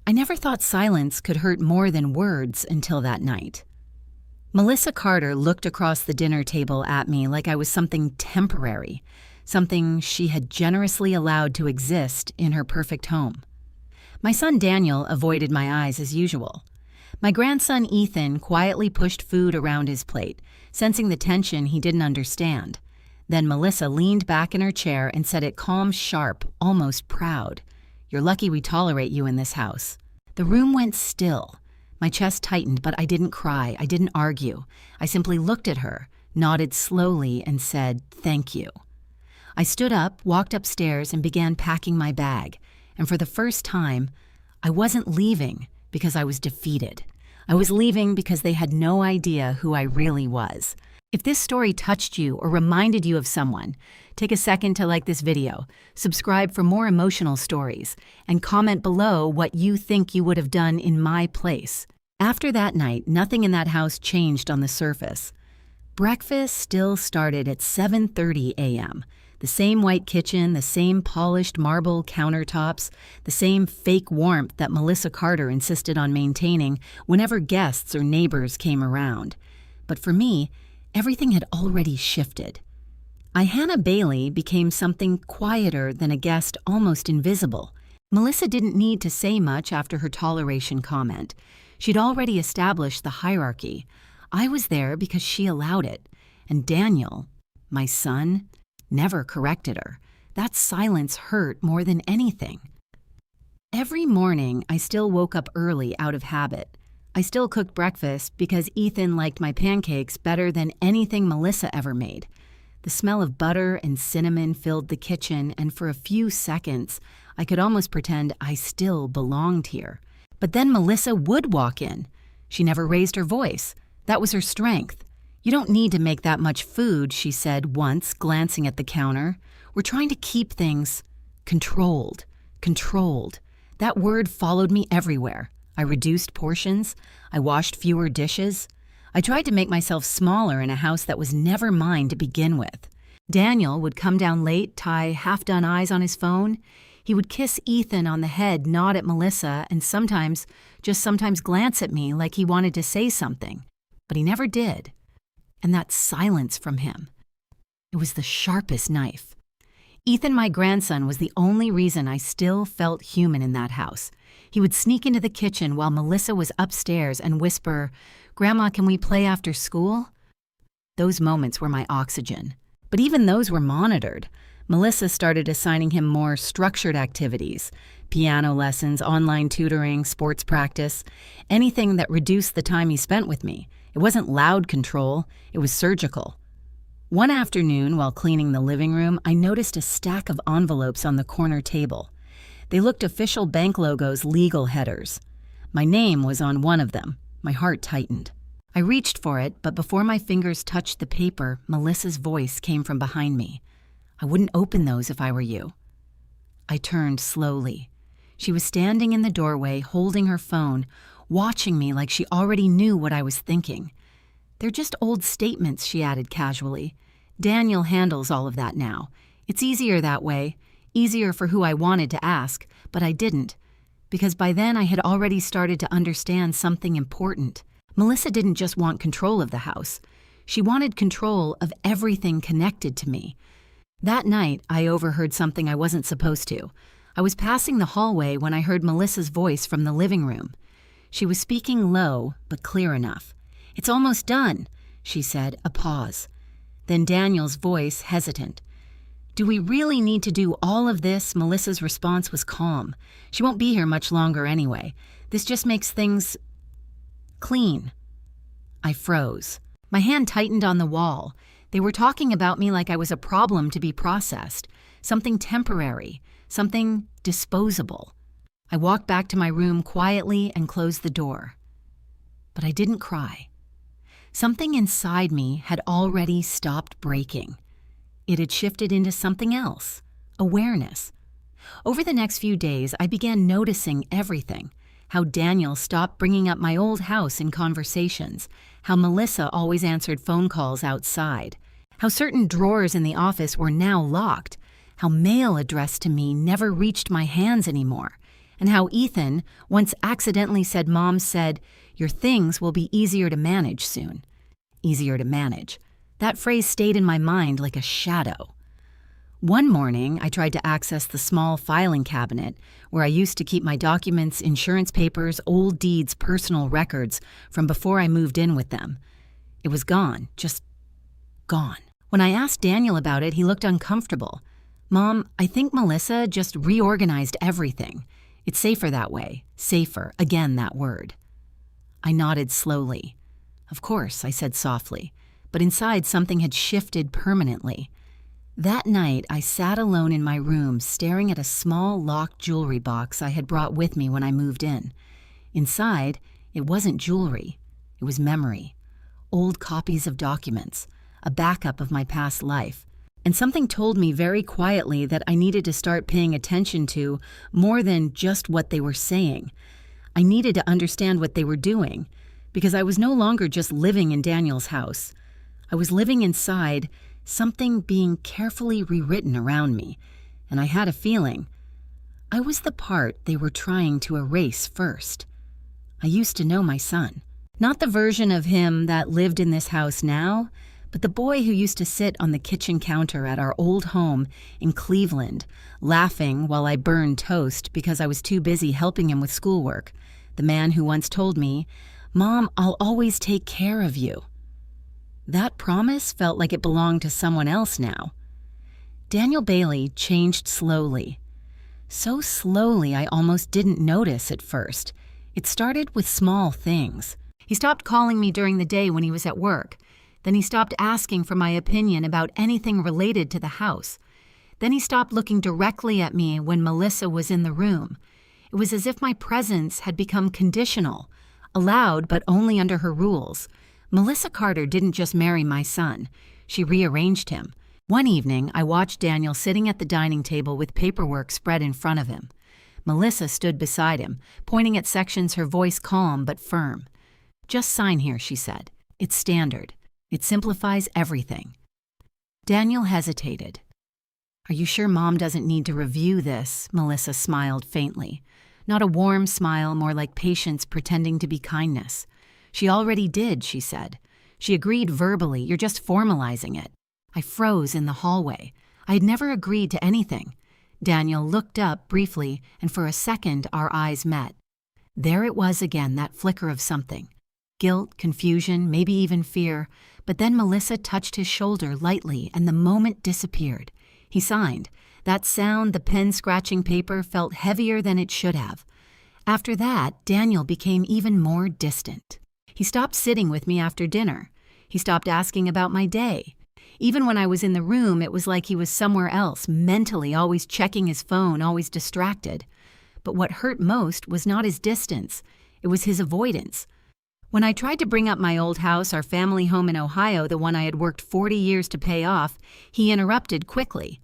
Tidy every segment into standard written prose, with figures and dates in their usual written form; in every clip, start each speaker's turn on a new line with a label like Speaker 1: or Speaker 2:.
Speaker 1: I never thought silence could hurt more than words until that night. Melissa Carter looked across the dinner table at me like I was something temporary, something she had generously allowed to exist in her perfect home. My son Daniel avoided my eyes as usual. My grandson Ethan quietly pushed food around his plate, sensing the tension he didn't understand. Then Melissa leaned back in her chair and said it calm, sharp, almost proud. "You're lucky we tolerate you in this house." The room went still. My chest tightened, but I didn't cry. I didn't argue. I simply looked at her, nodded slowly, and said, "Thank you." I stood up, walked upstairs, and began packing my bag. And for the first time, I wasn't leaving because I was defeated. I was leaving because they had no idea who I really was. If this story touched you or reminded you of someone, take a second to like this video, subscribe for more emotional stories, and comment below what you think you would have done in my place. After that night, nothing in that house changed on the surface. Breakfast still started at 7:30 a.m. The same white kitchen, the same polished marble countertops, the same fake warmth that Melissa Carter insisted on maintaining whenever guests or neighbors came around. But for me, everything had already shifted. Hannah Bailey became something quieter than a guest, almost invisible. Melissa didn't need to say much after her toleration comment. She'd already established the hierarchy. I was there because she allowed it. And Daniel, my son, never corrected her. That silence hurt more than anything. Every morning, I still woke up early out of habit. I still cooked breakfast because Ethan liked my pancakes better than anything Melissa ever made. The smell of butter and cinnamon filled the kitchen, and for a few seconds, I could almost pretend I still belonged here. But then Melissa would walk in. She never raised her voice. That was her strength. "You don't need to make that much food," she said once, glancing at the counter. "We're trying to keep things controlled. Controlled." That word followed me everywhere. I reduced portions. I washed fewer dishes. I tried to make myself smaller in a house that was never mine to begin with. Daniel would come down late, tie half-done eyes on his phone. He would kiss Ethan on the head, nod at Melissa, and sometimes glance at me like he wanted to say something. But he never did. And that silence from him, it was the sharpest knife. Ethan, my grandson, was the only reason I still felt human in that house. He would sneak into the kitchen while Melissa was upstairs and whisper, "Grandma, can we play after school?" Those moments were my oxygen. But even those were monitored. Melissa started assigning him more structured activities, piano lessons, online tutoring, sports practice, anything that reduced the time he spent with me. It wasn't loud control, it was surgical. One afternoon, while cleaning the living room, I noticed a stack of envelopes on the corner table. They looked official bank logos, legal headers. My name was on one of them. My heart tightened. I reached for it, but before my fingers touched the paper, Melissa's voice came from behind me. "I wouldn't open those if I were you." I turned slowly. She was standing in the doorway, holding her phone, watching me like she already knew what I was thinking. "They're just old statements," she added casually. "Daniel handles all of that now. It's easier that way, easier for who I wanted to ask, but I didn't, because by then I had already started to understand something important. Melissa didn't just want control of the house. She wanted control of everything connected to me. That night, I overheard something I wasn't supposed to. I was passing the hallway when I heard Melissa's voice from the living room. She was speaking low, but clear enough. "It's almost done," she said, a pause. Then Daniel's voice, hesitant. "Do we really need to do all of this?" Melissa's response was calm. "She won't be here much longer anyway. This just makes things clean." I froze. My hand tightened on the wall. They were talking about me like I was a problem to be processed, something temporary, something disposable. I walked back to my room quietly and closed the door. But I didn't cry. Something inside me had already stopped breaking. It had shifted into something else, awareness. Over the next few days, I began noticing everything. How Daniel stopped bringing up my old house in conversations, how Melissa always answered phone calls outside, how certain drawers in the office were now locked, how mail addressed to me never reached my hands anymore, and how Ethan once accidentally said Mom said, "Your things will be easier to manage soon." Easier to manage. That phrase stayed in my mind like a shadow. One morning, I tried to access the small filing cabinet where I used to keep my documents, insurance papers, old deeds, personal records from before I moved in with them. It was gone, just gone. When I asked Daniel about it, he looked uncomfortable. "Mom, I think Melissa just reorganized everything. It's safer that way. Safer, again that word." I nodded slowly. "Of course," I said softly, but inside something had shifted permanently. That night, I sat alone in my room staring at a small locked jewelry box I had brought with me when I moved in. Inside, it wasn't jewelry. It was memory. Old copies of documents, a backup of my past life. And something told me very quietly that I needed to start paying attention to more than just what they were saying. I needed to understand what they were doing, because I was no longer just living in Daniel's house. I was living inside something being carefully rewritten around me, and I had a feeling. I was the part they were trying to erase first. I used to know my son. Not the version of him that lived in this house now, but the boy who used to sit on the kitchen counter at our old home in Cleveland, laughing while I burned toast because I was too busy helping him with schoolwork. The man who once told me, "Mom, I'll always take care of you." That promise felt like it belonged to someone else now. Daniel Bailey changed slowly. So slowly I almost didn't notice at first. It started with small things. He stopped calling me during the day when he was at work. Then he stopped asking for my opinion about anything related to the house. Then he stopped looking directly at me when Melissa was in the room. It was as if my presence had become conditional, allowed but only under her rules. Melissa Carter didn't just marry my son. She rearranged him. One evening, I watched Daniel sitting at the dining table with paperwork spread in front of him. Melissa stood beside him, pointing at sections, her voice calm but firm. "Just sign here," she said. "It's standard. It simplifies everything." Daniel hesitated. "Are you sure Mom doesn't need to review this?" Melissa smiled faintly. Not a warm smile, more like patience pretending to be kindness. "She already did," she said. "She agreed verbally. You're just formalizing it." I froze in the hallway. I had never agreed to anything. Daniel looked up briefly, and for a second our eyes met. There it was again, that flicker of something. Guilt, confusion, maybe even fear. But then Melissa touched his shoulder lightly, and the moment disappeared. He signed. That sound, the pen scratching paper, felt heavier than it should have. After that, Daniel became even more distant. He stopped sitting with me after dinner. He stopped asking about my day. Even when I was in the room, it was like he was somewhere else, mentally, always checking his phone, always distracted. But what hurt most was not his distance. It was his avoidance. When I tried to bring up my old house, our family home in Ohio, the one I had worked 40 years to pay off, he interrupted quickly.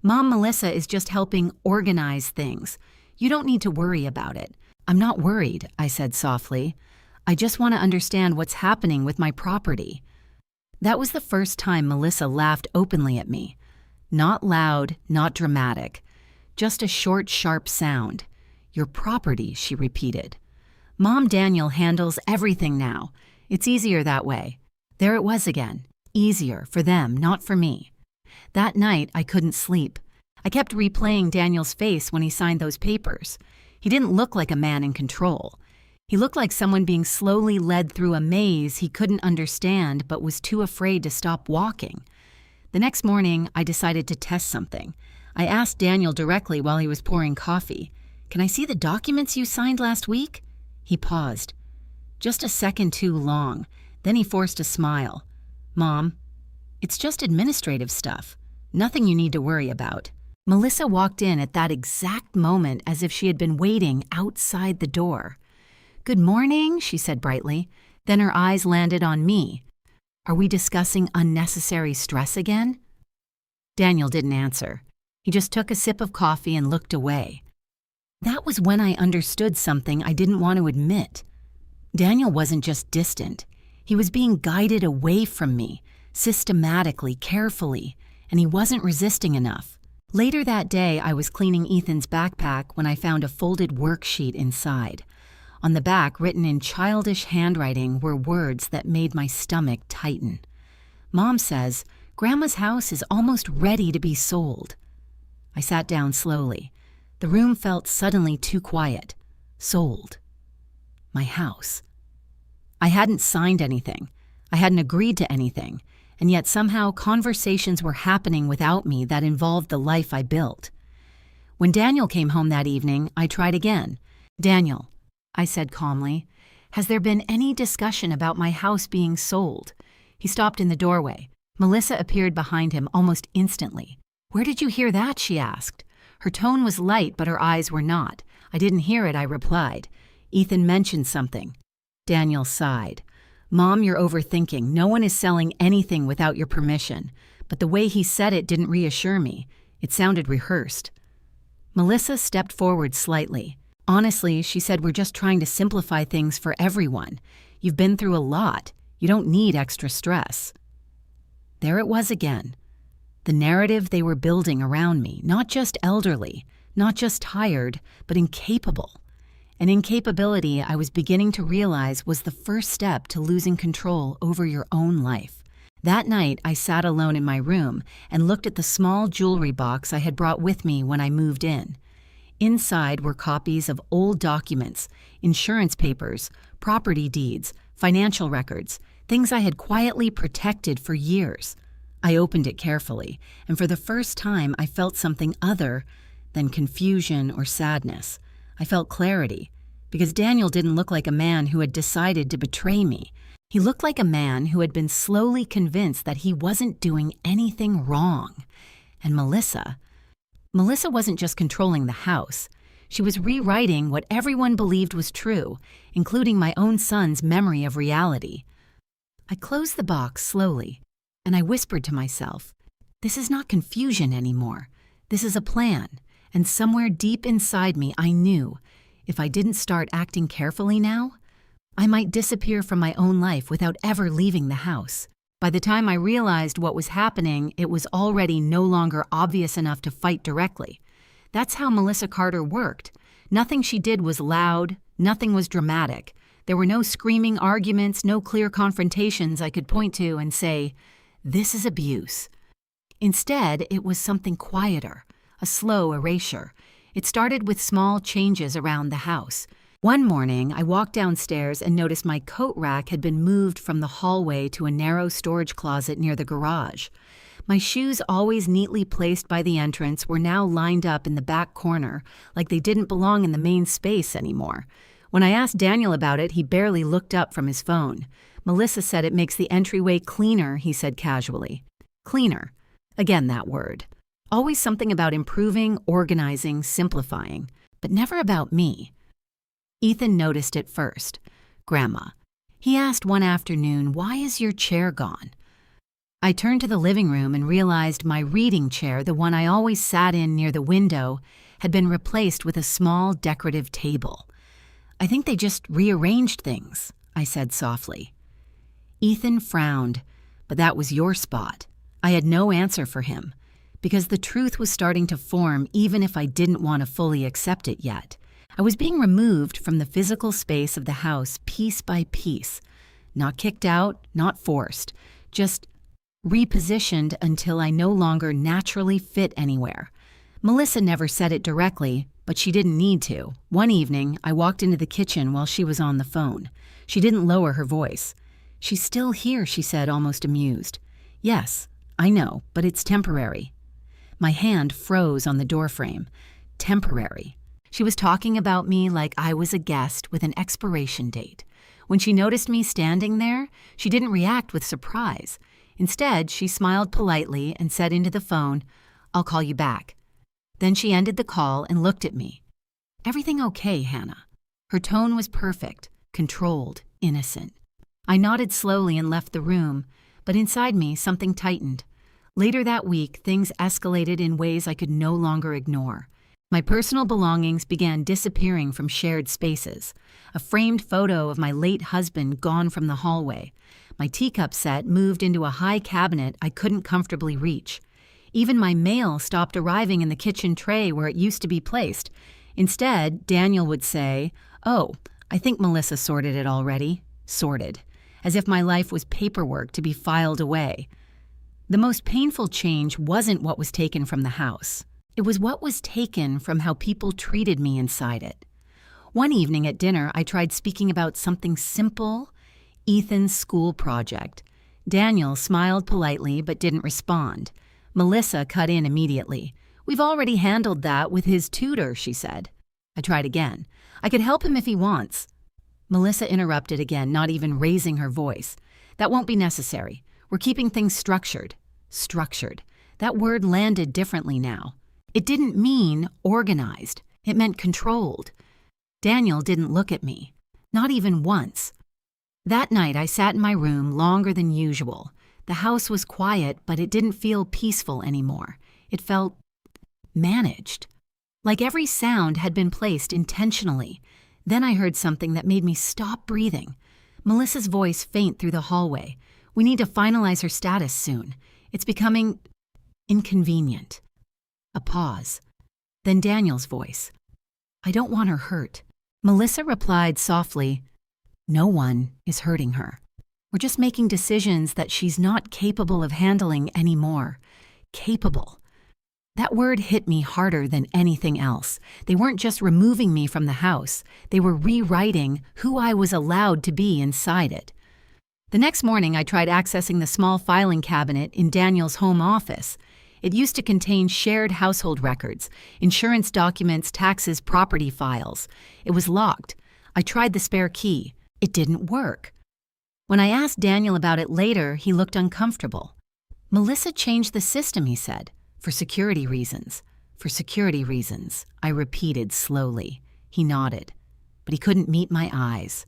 Speaker 1: "Mom, Melissa is just helping organize things. You don't need to worry about it." "I'm not worried," I said softly. "I just want to understand what's happening with my property." That was the first time Melissa laughed openly at me. Not loud, not dramatic. Just a short, sharp sound. "Your property," she repeated. "Mom, Daniel handles everything now. It's easier that way." There it was again. Easier for them, not for me. That night, I couldn't sleep. I kept replaying Daniel's face when he signed those papers. He didn't look like a man in control. He looked like someone being slowly led through a maze he couldn't understand but was too afraid to stop walking. The next morning, I decided to test something. I asked Daniel directly while he was pouring coffee, "Can I see the documents you signed last week?" He paused. Just a second too long. Then he forced a smile. "Mom, it's just administrative stuff. Nothing you need to worry about." Melissa walked in at that exact moment as if she had been waiting outside the door. "Good morning," she said brightly. Then her eyes landed on me. "Are we discussing unnecessary stress again?" Daniel didn't answer. He just took a sip of coffee and looked away. That was when I understood something I didn't want to admit. Daniel wasn't just distant. He was being guided away from me, systematically, carefully, and he wasn't resisting enough. Later that day, I was cleaning Ethan's backpack when I found a folded worksheet inside. On the back, written in childish handwriting, were words that made my stomach tighten. Mom says, "Grandma's house is almost ready to be sold." I sat down slowly. The room felt suddenly too quiet. Sold. My house. I hadn't signed anything. I hadn't agreed to anything. And yet somehow conversations were happening without me that involved the life I built. When Daniel came home that evening, I tried again. "Daniel," I said calmly, "has there been any discussion about my house being sold?" He stopped in the doorway. Melissa appeared behind him almost instantly. "Where did you hear that?" she asked. Her tone was light, but her eyes were not. "I didn't hear it," I replied. "Ethan mentioned something." Daniel sighed. "Mom, you're overthinking. No one is selling anything without your permission." But the way he said it didn't reassure me. It sounded rehearsed. Melissa stepped forward slightly. "Honestly," she said, "we're just trying to simplify things for everyone. You've been through a lot. You don't need extra stress." There it was again. The narrative they were building around me, not just elderly, not just tired, but incapable. An incapability I was beginning to realize was the first step to losing control over your own life. That night, I sat alone in my room and looked at the small jewelry box I had brought with me when I moved in. Inside were copies of old documents, insurance papers, property deeds, financial records, things I had quietly protected for years. I opened it carefully, and for the first time I felt something other than confusion or sadness. I felt clarity, because Daniel didn't look like a man who had decided to betray me. He looked like a man who had been slowly convinced that he wasn't doing anything wrong. And Melissa wasn't just controlling the house. She was rewriting what everyone believed was true, including my own son's memory of reality. I closed the box slowly, and I whispered to myself, "This is not confusion anymore. This is a plan." And somewhere deep inside me, I knew, if I didn't start acting carefully now, I might disappear from my own life without ever leaving the house. By the time I realized what was happening, it was already no longer obvious enough to fight directly. That's how Melissa Carter worked. Nothing she did was loud, nothing was dramatic. There were no screaming arguments, no clear confrontations I could point to and say, "This is abuse." Instead, it was something quieter. A slow erasure. It started with small changes around the house. One morning, I walked downstairs and noticed my coat rack had been moved from the hallway to a narrow storage closet near the garage. My shoes, always neatly placed by the entrance, were now lined up in the back corner, like they didn't belong in the main space anymore. When I asked Daniel about it, he barely looked up from his phone. "Melissa said it makes the entryway cleaner," he said casually. Cleaner. Again, that word. Always something about improving, organizing, simplifying, but never about me. Ethan noticed it first. "Grandma," he asked one afternoon, "why is your chair gone?" I turned to the living room and realized my reading chair, the one I always sat in near the window, had been replaced with a small decorative table. "I think they just rearranged things," I said softly. Ethan frowned, "But that was your spot." I had no answer for him, because the truth was starting to form even if I didn't want to fully accept it yet. I was being removed from the physical space of the house piece by piece, not kicked out, not forced, just repositioned until I no longer naturally fit anywhere. Melissa never said it directly, but she didn't need to. One evening, I walked into the kitchen while she was on the phone. She didn't lower her voice. "She's still here," she said, almost amused. "Yes, I know, but it's temporary." My hand froze on the doorframe. Temporary. She was talking about me like I was a guest with an expiration date. When she noticed me standing there, she didn't react with surprise. Instead, she smiled politely and said into the phone, "I'll call you back." Then she ended the call and looked at me. "Everything okay, Hannah?" Her tone was perfect, controlled, innocent. I nodded slowly and left the room, but inside me something tightened. Later that week, things escalated in ways I could no longer ignore. My personal belongings began disappearing from shared spaces. A framed photo of my late husband gone from the hallway. My teacup set moved into a high cabinet I couldn't comfortably reach. Even my mail stopped arriving in the kitchen tray where it used to be placed. Instead, Daniel would say, "Oh, I think Melissa sorted it already." Sorted. As if my life was paperwork to be filed away. The most painful change wasn't what was taken from the house. It was what was taken from how people treated me inside it. One evening at dinner, I tried speaking about something simple, Ethan's school project. Daniel smiled politely but didn't respond. Melissa cut in immediately. "We've already handled that with his tutor," she said. I tried again. "I could help him if he wants." Melissa interrupted again, not even raising her voice. "That won't be necessary. We're keeping things structured." Structured. That word landed differently now. It didn't mean organized. It meant controlled. Daniel didn't look at me. Not even once. That night, I sat in my room longer than usual. The house was quiet, but it didn't feel peaceful anymore. It felt managed. Like every sound had been placed intentionally. Then I heard something that made me stop breathing. Melissa's voice faint through the hallway. "We need to finalize her status soon. It's becoming inconvenient." A pause. Then Daniel's voice. "I don't want her hurt." Melissa replied softly, "No one is hurting her. We're just making decisions that she's not capable of handling anymore." Capable. That word hit me harder than anything else. They weren't just removing me from the house. They were rewriting who I was allowed to be inside it. The next morning, I tried accessing the small filing cabinet in Daniel's home office. It used to contain shared household records, insurance documents, taxes, property files. It was locked. I tried the spare key. It didn't work. When I asked Daniel about it later, he looked uncomfortable. "Melissa changed the system," he said. "For security reasons." "For security reasons," I repeated slowly. He nodded, but he couldn't meet my eyes.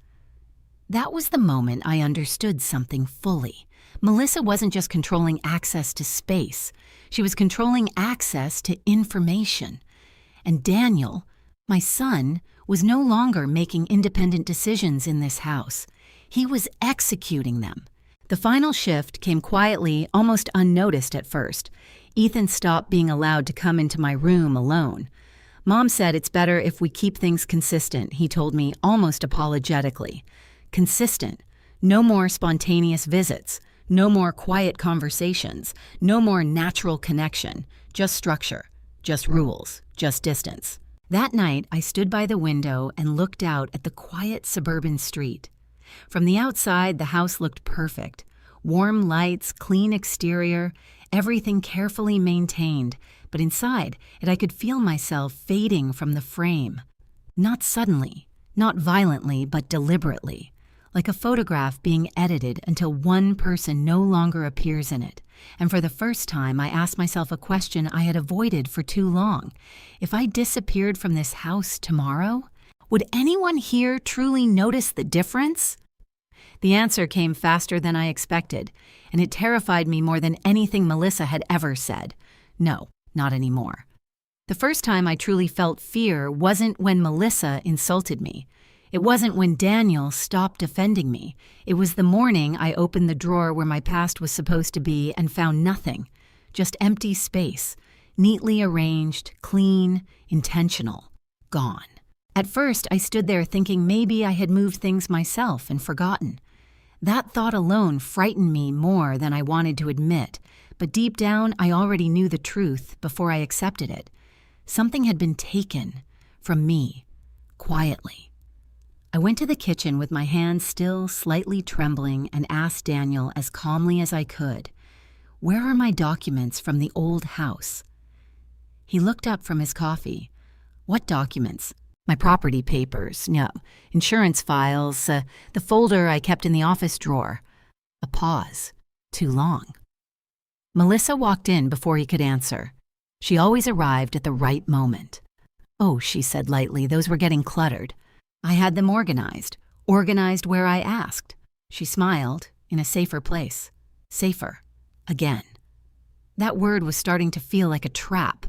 Speaker 1: That was the moment I understood something fully. Melissa wasn't just controlling access to space. She was controlling access to information. And Daniel, my son, was no longer making independent decisions in this house. He was executing them. The final shift came quietly, almost unnoticed at first. Ethan stopped being allowed to come into my room alone. "Mom said it's better if we keep things consistent," he told me almost apologetically. Consistent. No more spontaneous visits. No more quiet conversations. No more natural connection. Just structure. Just rules. Just distance. That night, I stood by the window and looked out at the quiet suburban street. From the outside, the house looked perfect. Warm lights, clean exterior, everything carefully maintained. But inside it, I could feel myself fading from the frame. Not suddenly, not violently, but deliberately. Like a photograph being edited until one person no longer appears in it. And for the first time, I asked myself a question I had avoided for too long. If I disappeared from this house tomorrow, would anyone here truly notice the difference? The answer came faster than I expected, and it terrified me more than anything Melissa had ever said. No, not anymore. The first time I truly felt fear wasn't when Melissa insulted me. It wasn't when Daniel stopped defending me. It was the morning I opened the drawer where my past was supposed to be and found nothing. Just empty space. Neatly arranged, clean, intentional. Gone. At first, I stood there thinking maybe I had moved things myself and forgotten. That thought alone frightened me more than I wanted to admit, but deep down I already knew the truth before I accepted it. Something had been taken from me, quietly. I went to the kitchen with my hands still slightly trembling and asked Daniel as calmly as I could, "Where are my documents from the old house?" He looked up from his coffee. "What documents?" "My property papers, no, insurance files, the folder I kept in the office drawer." A pause. Too long. Melissa walked in before he could answer. She always arrived at the right moment. "Oh," she said lightly, "those were getting cluttered. I had them organized where I asked." She smiled, in a safer place. Safer. Again. That word was starting to feel like a trap.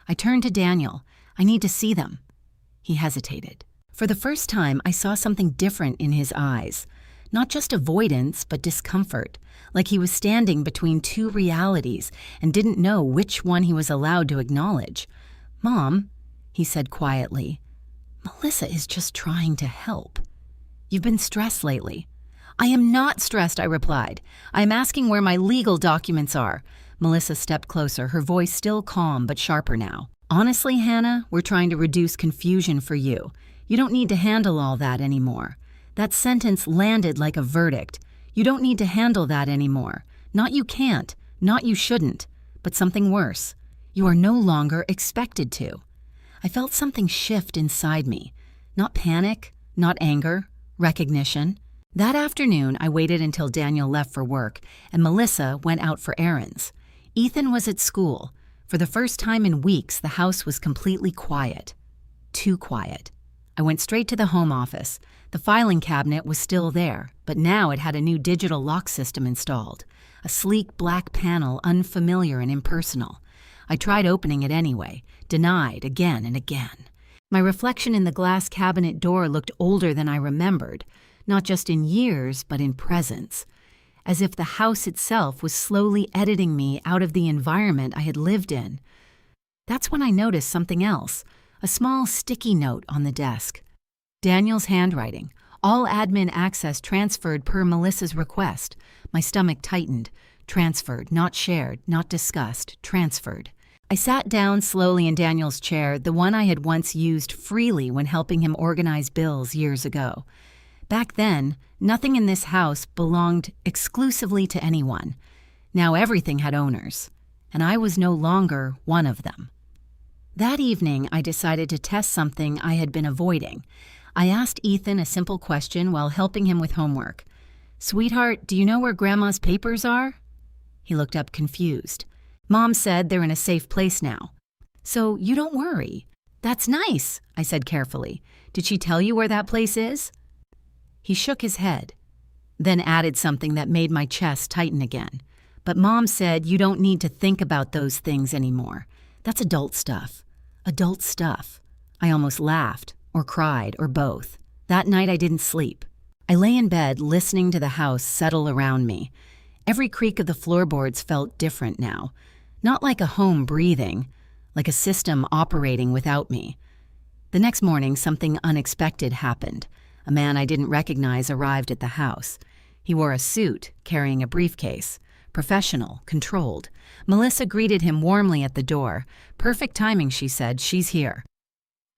Speaker 1: I turned to Daniel. "I need to see them." He hesitated. For the first time, I saw something different in his eyes. Not just avoidance, but discomfort, like he was standing between two realities and didn't know which one he was allowed to acknowledge. "Mom," he said quietly, "Melissa is just trying to help. You've been stressed lately." "I am not stressed," I replied. "I am asking where my legal documents are." Melissa stepped closer, her voice still calm but sharper now. "Honestly, Hannah, we're trying to reduce confusion for you. You don't need to handle all that anymore. That sentence landed like a verdict. You don't need to handle that anymore. Not you can't, not you shouldn't, but something worse. You are no longer expected to." I felt something shift inside me. Not panic, not anger, recognition. That afternoon, I waited until Daniel left for work and Melissa went out for errands. Ethan was at school. For the first time in weeks, the house was completely quiet. Too quiet. I went straight to the home office. The filing cabinet was still there, but now it had a new digital lock system installed. A sleek black panel, unfamiliar and impersonal. I tried opening it anyway, denied again and again. My reflection in the glass cabinet door looked older than I remembered, not just in years, but in presence. As if the house itself was slowly editing me out of the environment I had lived in. That's when I noticed something else, a small sticky note on the desk. Daniel's handwriting, all admin access transferred per Melissa's request. My stomach tightened. Transferred, not shared, not discussed, transferred. I sat down slowly in Daniel's chair, the one I had once used freely when helping him organize bills years ago. Back then, nothing in this house belonged exclusively to anyone. Now everything had owners, and I was no longer one of them. That evening, I decided to test something I had been avoiding. I asked Ethan a simple question while helping him with homework. "Sweetheart, do you know where Grandma's papers are?" He looked up confused. "Mom said they're in a safe place now." "So you don't worry." "That's nice," I said carefully. "Did she tell you where that place is?" He shook his head, then added something that made my chest tighten again. "But Mom said you don't need to think about those things anymore. That's adult stuff. Adult stuff." I almost laughed, or cried, or both. That night I didn't sleep. I lay in bed listening to the house settle around me. Every creak of the floorboards felt different now. Not like a home breathing, like a system operating without me. The next morning, something unexpected happened. A man I didn't recognize arrived at the house. He wore a suit, carrying a briefcase. Professional, controlled. Melissa greeted him warmly at the door. "Perfect timing," she said. "She's here."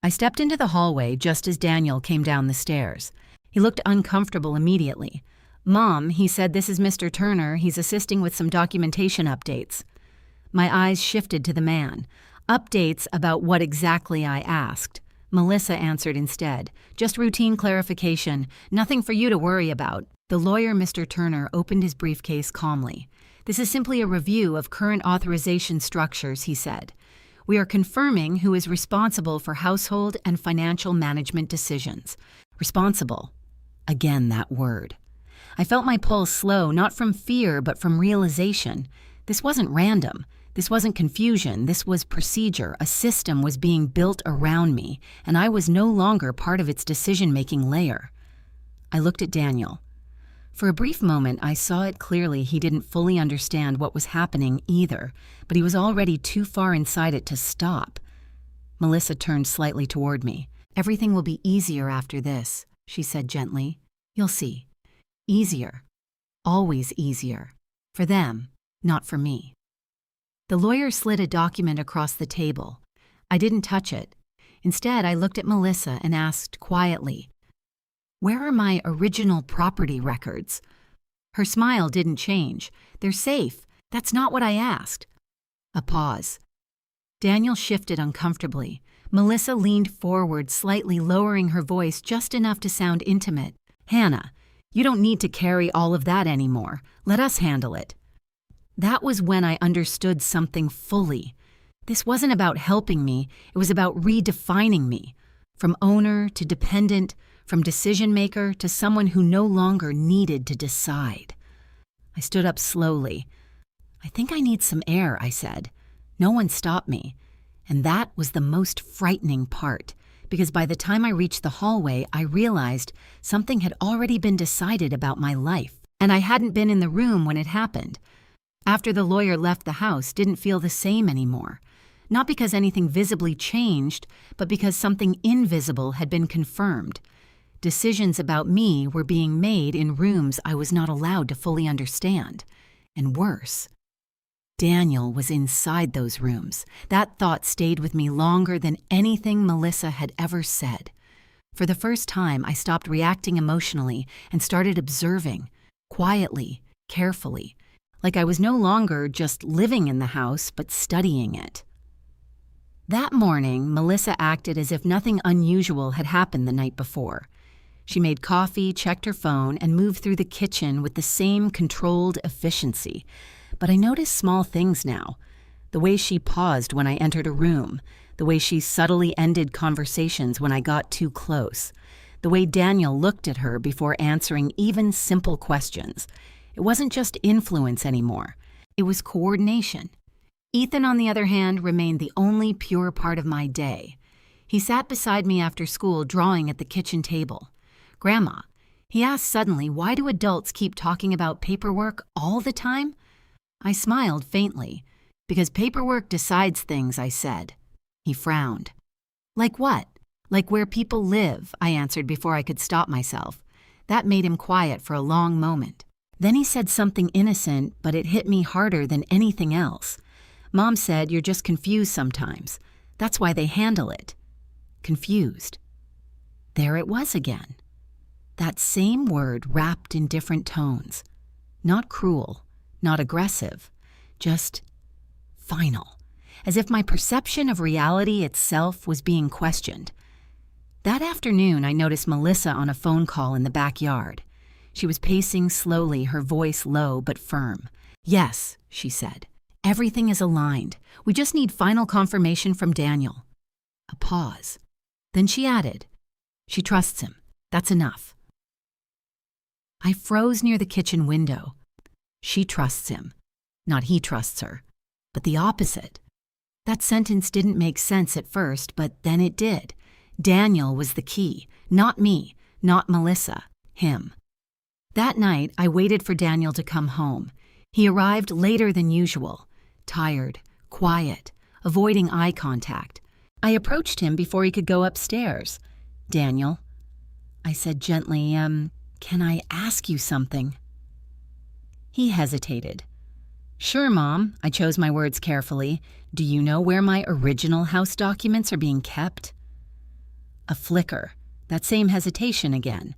Speaker 1: I stepped into the hallway just as Daniel came down the stairs. He looked uncomfortable immediately. "Mom," he said, "this is Mr. Turner. He's assisting with some documentation updates." My eyes shifted to the man. Updates about what exactly I asked. Melissa answered instead. "Just routine clarification. Nothing for you to worry about." The lawyer, Mr. Turner, opened his briefcase calmly. "This is simply a review of current authorization structures," he said. "We are confirming who is responsible for household and financial management decisions." Responsible. Again, that word. I felt my pulse slow, not from fear, but from realization. This wasn't random. This wasn't confusion. This was procedure. A system was being built around me, and I was no longer part of its decision-making layer. I looked at Daniel. For a brief moment, I saw it clearly he didn't fully understand what was happening either, but he was already too far inside it to stop. Melissa turned slightly toward me. "Everything will be easier after this," she said gently. "You'll see. Easier. Always easier. For them, not for me." The lawyer slid a document across the table. I didn't touch it. Instead, I looked at Melissa and asked quietly, "Where are my original property records?" Her smile didn't change. "They're safe. That's not what I asked." A pause. Daniel shifted uncomfortably. Melissa leaned forward, slightly lowering her voice just enough to sound intimate. "Hannah, you don't need to carry all of that anymore. Let us handle it." That was when I understood something fully. This wasn't about helping me, it was about redefining me. From owner to dependent, from decision maker to someone who no longer needed to decide. I stood up slowly. "I think I need some air," I said. No one stopped me. And that was the most frightening part, because by the time I reached the hallway, I realized something had already been decided about my life, and I hadn't been in the room when it happened. After the lawyer left the house, didn't feel the same anymore. Not because anything visibly changed, but because something invisible had been confirmed. Decisions about me were being made in rooms I was not allowed to fully understand. And worse, Daniel was inside those rooms. That thought stayed with me longer than anything Melissa had ever said. For the first time, I stopped reacting emotionally and started observing, quietly, carefully, like I was no longer just living in the house, but studying it. That morning, Melissa acted as if nothing unusual had happened the night before. She made coffee, checked her phone, and moved through the kitchen with the same controlled efficiency. But I noticed small things now. The way she paused when I entered a room, the way she subtly ended conversations when I got too close, the way Daniel looked at her before answering even simple questions. It wasn't just influence anymore. It was coordination. Ethan, on the other hand, remained the only pure part of my day. He sat beside me after school, drawing at the kitchen table. "Grandma," he asked suddenly, "why do adults keep talking about paperwork all the time?" I smiled faintly. "Because paperwork decides things," I said. He frowned. "Like what?" "Like where people live," I answered before I could stop myself. That made him quiet for a long moment. Then he said something innocent, but it hit me harder than anything else. "Mom said you're just confused sometimes. That's why they handle it." Confused. There it was again. That same word wrapped in different tones. Not cruel, not aggressive, just final. As if my perception of reality itself was being questioned. That afternoon, I noticed Melissa on a phone call in the backyard. She was pacing slowly, her voice low but firm. "Yes," she said. "Everything is aligned. We just need final confirmation from Daniel." A pause. Then she added, "She trusts him. That's enough." I froze near the kitchen window. She trusts him. Not he trusts her, but the opposite. That sentence didn't make sense at first, but then it did. Daniel was the key. Not me, not Melissa, him. That night, I waited for Daniel to come home. He arrived later than usual, tired, quiet, avoiding eye contact. I approached him before he could go upstairs. "Daniel," I said gently, "can I ask you something?" He hesitated. "Sure, Mom," I chose my words carefully. "Do you know where my original house documents are being kept?" A flicker, that same hesitation again.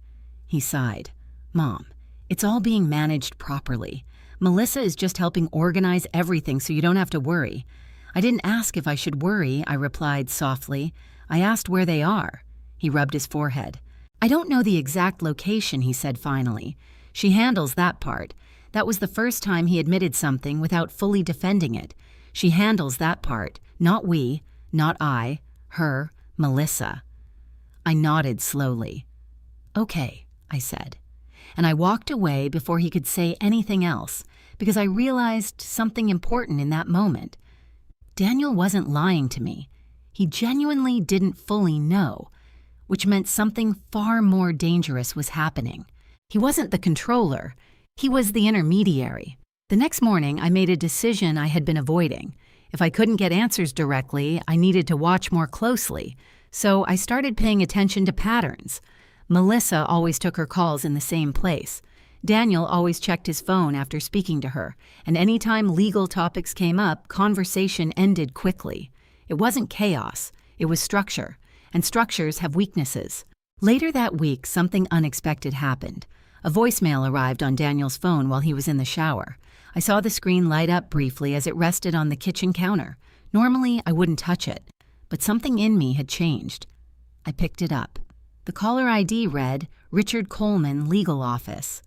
Speaker 1: He sighed. "Mom, it's all being managed properly. Melissa is just helping organize everything so you don't have to worry." "I didn't ask if I should worry," I replied softly. "I asked where they are." He rubbed his forehead. "I don't know the exact location," he said finally. "She handles that part. That was the first time he admitted something without fully defending it. She handles that part, not we, not I, her, Melissa." I nodded slowly. "Okay," I said. And I walked away before he could say anything else, because I realized something important in that moment. Daniel wasn't lying to me. He genuinely didn't fully know, which meant something far more dangerous was happening. He wasn't the controller. He was the intermediary. The next morning, I made a decision I had been avoiding. If I couldn't get answers directly, I needed to watch more closely. So I started paying attention to patterns. Melissa always took her calls in the same place. Daniel always checked his phone after speaking to her, and anytime legal topics came up, conversation ended quickly. It wasn't chaos, it was structure, and structures have weaknesses. Later that week, something unexpected happened. A voicemail arrived on Daniel's phone while he was in the shower. I saw the screen light up briefly as it rested on the kitchen counter. Normally, I wouldn't touch it, but something in me had changed. I picked it up. The caller ID read, "Richard Coleman, Legal Office."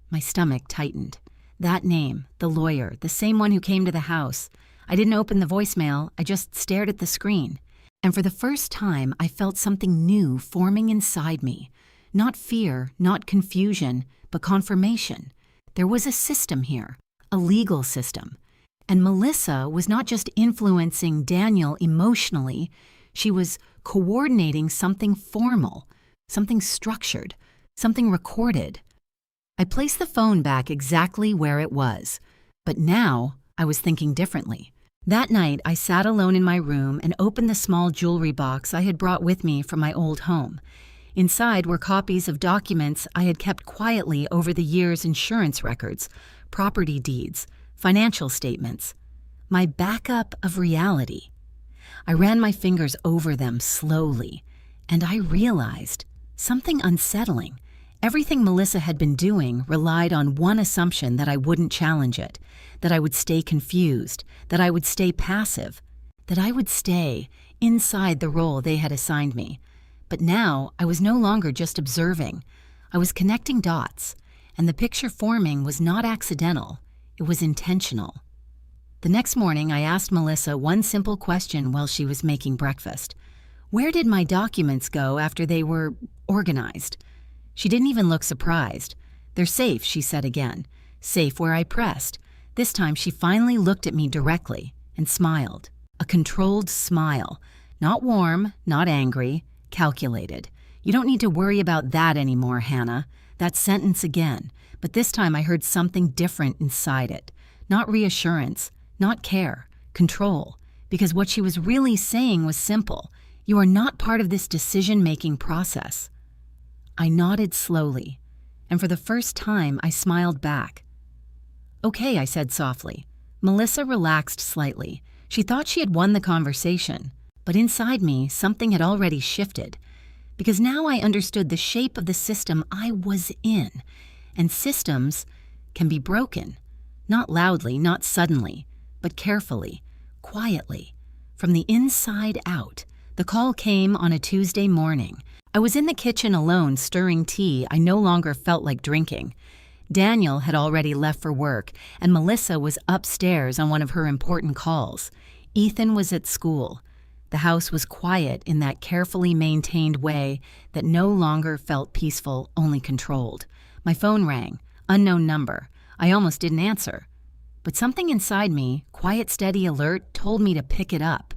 Speaker 1: My stomach tightened. That name, the lawyer, the same one who came to the house. I didn't open the voicemail, I just stared at the screen. And for the first time, I felt something new forming inside me. Not fear, not confusion, but confirmation. There was a system here, a legal system. And Melissa was not just influencing Daniel emotionally, she was coordinating something formal, something structured, something recorded. I placed the phone back exactly where it was, but now I was thinking differently. That night, I sat alone in my room and opened the small jewelry box I had brought with me from my old home. Inside were copies of documents I had kept quietly over the years: insurance records, property deeds, financial statements. My backup of reality. I ran my fingers over them slowly, and I realized something unsettling. Everything Melissa had been doing relied on one assumption: that I wouldn't challenge it, that I would stay confused, that I would stay passive, that I would stay inside the role they had assigned me. But now I was no longer just observing. I was connecting dots, and the picture forming was not accidental, it was intentional. The next morning, I asked Melissa one simple question while she was making breakfast. Where did my documents go after they were organized? She didn't even look surprised. They're safe, she said again. Safe where I pressed. This time she finally looked at me directly and smiled. A controlled smile. Not warm, not angry, calculated. You don't need to worry about that anymore, Hannah. That sentence again, but this time I heard something different inside it. Not reassurance, not care, control. Because what she was really saying was simple. You are not part of this decision-making process. I nodded slowly, and for the first time I smiled back. Okay, I said softly. Melissa relaxed slightly. She thought she had won the conversation, but inside me something had already shifted, because now I understood the shape of the system I was in, and systems can be broken, not loudly, not suddenly, but carefully, quietly, from the inside out. The call came on a Tuesday morning. I was in the kitchen alone, stirring tea I no longer felt like drinking. Daniel had already left for work, and Melissa was upstairs on one of her important calls. Ethan was at school. The house was quiet in that carefully maintained way that no longer felt peaceful, only controlled. My phone rang. Unknown number. I almost didn't answer. But something inside me, quiet, steady alert, told me to pick it up.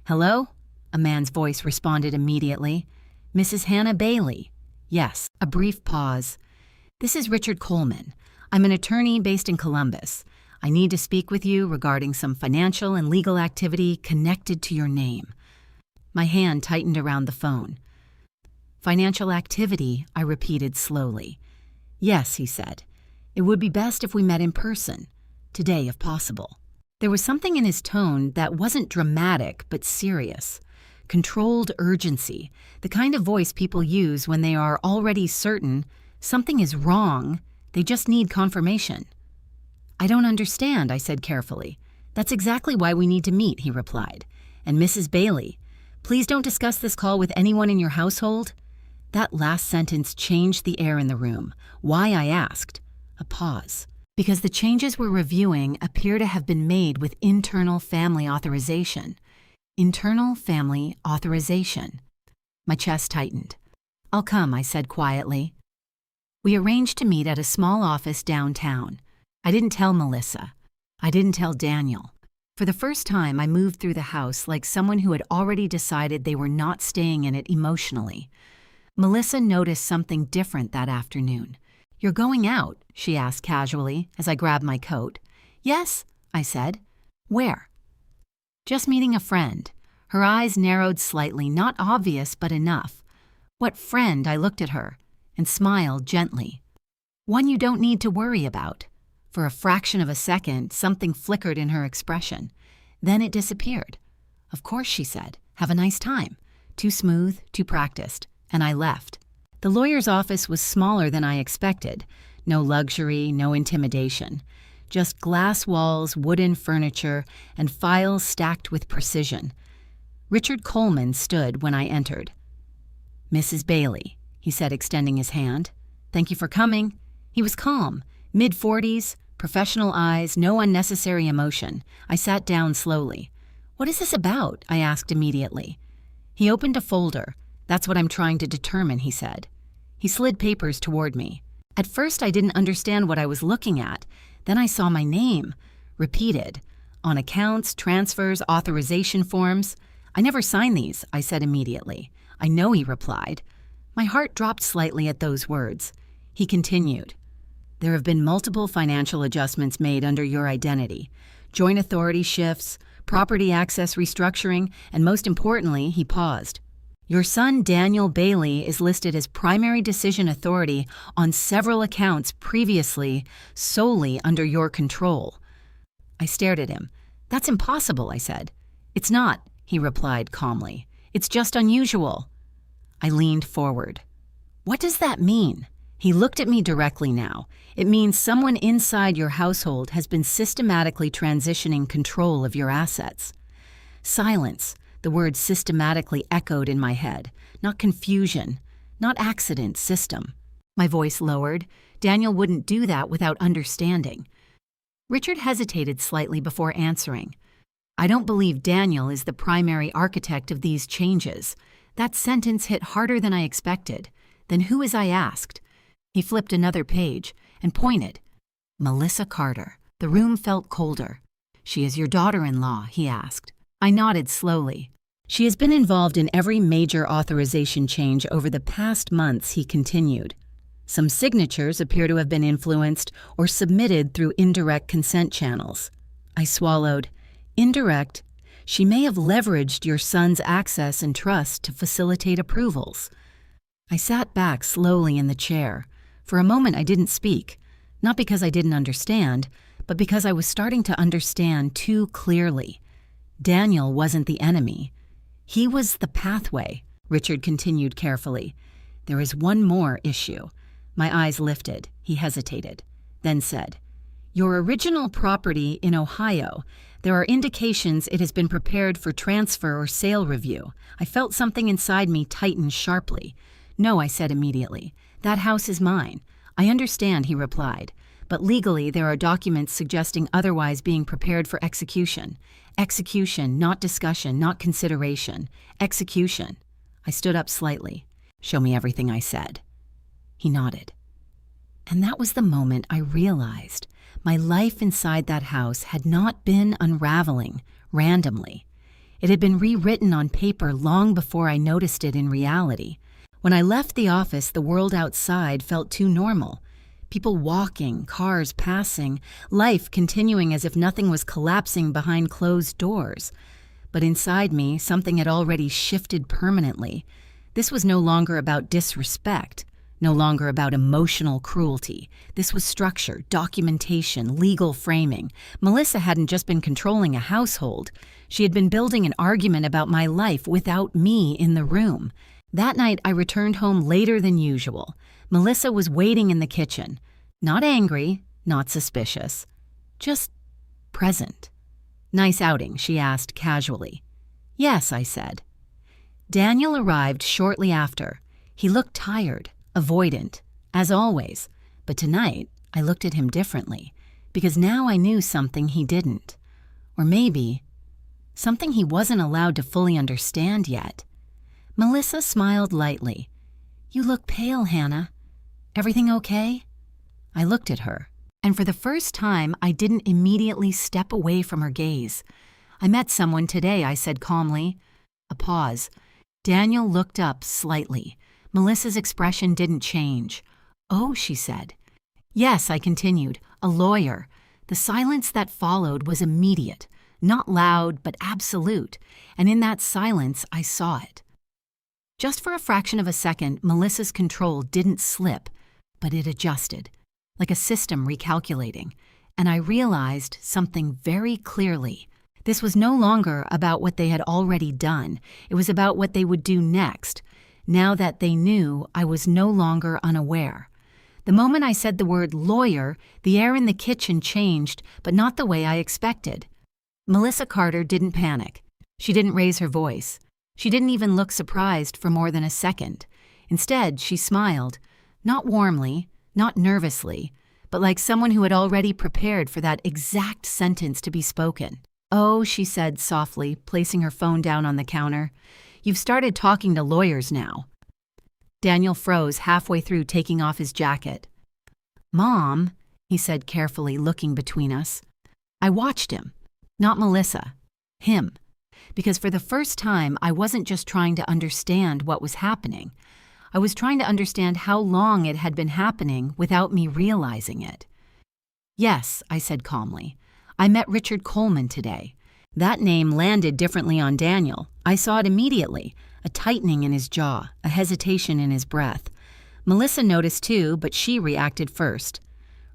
Speaker 1: Hello? A man's voice responded immediately. Mrs. Hannah Bailey. Yes, a brief pause. This is Richard Coleman. I'm an attorney based in Columbus. I need to speak with you regarding some financial and legal activity connected to your name. My hand tightened around the phone. Financial activity, I repeated slowly. Yes, he said. It would be best if we met in person. Today, if possible. There was something in his tone that wasn't dramatic, but serious. Controlled urgency, the kind of voice people use when they are already certain something is wrong, they just need confirmation. I don't understand, I said carefully. That's exactly why we need to meet, he replied. And Mrs. Bailey, please don't discuss this call with anyone in your household. That last sentence changed the air in the room. Why, I asked. A pause. Because the changes we're reviewing appear to have been made with internal family authorization. Internal family authorization. My chest tightened. I'll come, I said quietly. We arranged to meet at a small office downtown. I didn't tell Melissa. I didn't tell Daniel. For the first time, I moved through the house like someone who had already decided they were not staying in it emotionally. Melissa noticed something different that afternoon. You're going out, she asked casually as I grabbed my coat. Yes, I said. Where? Just meeting a friend. Her eyes narrowed slightly, not obvious, but enough. What friend? I looked at her and smiled gently. One you don't need to worry about. For a fraction of a second, something flickered in her expression. Then it disappeared. Of course, she said. Have a nice time. Too smooth, too practiced. And I left. The lawyer's office was smaller than I expected. No luxury, no intimidation. Just glass walls, wooden furniture, and files stacked with precision. Richard Coleman stood when I entered. Mrs. Bailey, he said, extending his hand. Thank you for coming. He was calm, mid-40s, professional eyes, no unnecessary emotion. I sat down slowly. What is this about? I asked immediately. He opened a folder. That's what I'm trying to determine, he said. He slid papers toward me. At first, I didn't understand what I was looking at. Then I saw my name, repeated, on accounts, transfers, authorization forms. I never signed these, I said immediately. I know, he replied. My heart dropped slightly at those words. He continued. There have been multiple financial adjustments made under your identity. Joint authority shifts, property access restructuring, and most importantly, he paused. Your son, Daniel Bailey, is listed as primary decision authority on several accounts previously solely under your control. I stared at him. That's impossible, I said. It's not, he replied calmly. It's just unusual. I leaned forward. What does that mean? He looked at me directly now. It means someone inside your household has been systematically transitioning control of your assets. Silence. The word systematically echoed in my head. Not confusion, not accident, system. My voice lowered. Daniel wouldn't do that without understanding. Richard hesitated slightly before answering. I don't believe Daniel is the primary architect of these changes. That sentence hit harder than I expected. Then who is, I asked? He flipped another page and pointed. Melissa Carter. The room felt colder. She is your daughter-in-law, he asked. I nodded slowly. She has been involved in every major authorization change over the past months, he continued. Some signatures appear to have been influenced or submitted through indirect consent channels. I swallowed. Indirect? She may have leveraged your son's access and trust to facilitate approvals. I sat back slowly in the chair. For a moment I didn't speak, not because I didn't understand, but because I was starting to understand too clearly. Daniel wasn't the enemy. He was the pathway, Richard continued carefully. There is one more issue. My eyes lifted. He hesitated, then said, Your original property in Ohio, there are indications it has been prepared for transfer or sale review. I felt something inside me tighten sharply. No, I said immediately. That house is mine. I understand, he replied. But legally there are documents suggesting otherwise being prepared for execution. Execution, not discussion, not consideration. Execution. I stood up slightly. Show me everything, I said. He nodded. And that was the moment I realized my life inside that house had not been unraveling randomly. It had been rewritten on paper long before I noticed it in reality. When I left the office, the world outside felt too normal. People walking, cars passing, life continuing as if nothing was collapsing behind closed doors. But inside me, something had already shifted permanently. This was no longer about disrespect, no longer about emotional cruelty. This was structure, documentation, legal framing. Melissa hadn't just been controlling a household. She had been building an argument about my life without me in the room. That night, I returned home later than usual. Melissa was waiting in the kitchen. Not angry, not suspicious. Just present. Nice outing, she asked casually. Yes, I said. Daniel arrived shortly after. He looked tired, avoidant, as always. But tonight, I looked at him differently, because now I knew something he didn't. Or maybe, something he wasn't allowed to fully understand yet. Melissa smiled lightly. You look pale, Hannah. Everything okay? I looked at her, and for the first time, I didn't immediately step away from her gaze. I met someone today, I said calmly. A pause. Daniel looked up slightly. Melissa's expression didn't change. Oh, she said. Yes, I continued. A lawyer. The silence that followed was immediate, not loud, but absolute, and in that silence, I saw it. Just for a fraction of a second, Melissa's control didn't slip, but it adjusted, like a system recalculating, and I realized something very clearly. This was no longer about what they had already done. It was about what they would do next, now that they knew I was no longer unaware. The moment I said the word lawyer, the air in the kitchen changed, but not the way I expected. Melissa Carter didn't panic. She didn't raise her voice. She didn't even look surprised for more than a second. Instead, she smiled, not warmly, not nervously, but like someone who had already prepared for that exact sentence to be spoken. Oh, she said softly, placing her phone down on the counter. You've started talking to lawyers now. Daniel froze halfway through taking off his jacket. Mom, he said carefully, looking between us. I watched him. Not Melissa. Him. because for the first time I wasn't just trying to understand what was happening. I was trying to understand how long it had been happening without me realizing it. "Yes," I said calmly. "I met Richard Coleman today." That name landed differently on Daniel. I saw it immediately, a tightening in his jaw, a hesitation in his breath. Melissa noticed too, but she reacted first.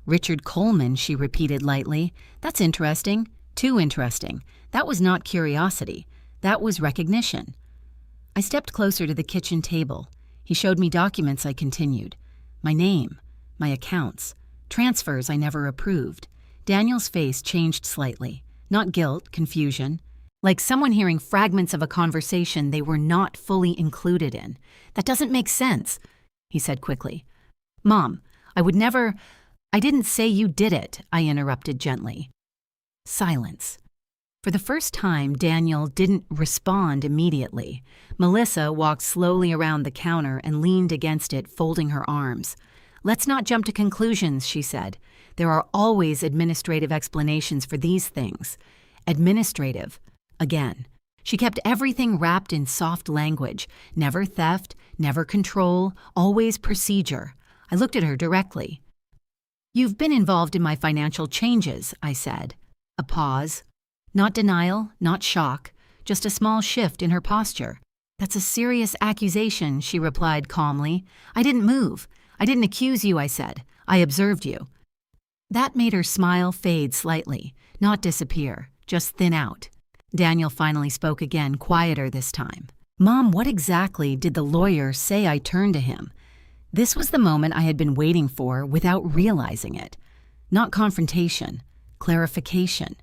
Speaker 1: "Richard Coleman," she repeated lightly. "That's interesting. Too interesting. That was not curiosity. That was recognition." I stepped closer to the kitchen table. He showed me documents. I continued. My name, my accounts, transfers I never approved. Daniel's face changed slightly. Not guilt, confusion. Like someone hearing fragments of a conversation they were not fully included in. "That doesn't make sense," he said quickly. "Mom, I didn't say you did it," I interrupted gently. Silence. For the first time, Daniel didn't respond immediately. Melissa walked slowly around the counter and leaned against it, folding her arms. "Let's not jump to conclusions," she said. "There are always administrative explanations for these things." Administrative. Again. She kept everything wrapped in soft language. Never theft, never control, always procedure. I looked at her directly. "You've been involved in my financial changes," I said. A pause. Not denial, not shock, just a small shift in her posture. "That's a serious accusation," she replied calmly. "I didn't move. I didn't accuse you," I said. "I observed you." That made her smile fade slightly, not disappear, just thin out. Daniel finally spoke again, quieter this time. "Mom, what exactly did the lawyer say?" I turned to him. This was the moment I had been waiting for without realizing it. Not confrontation, clarification.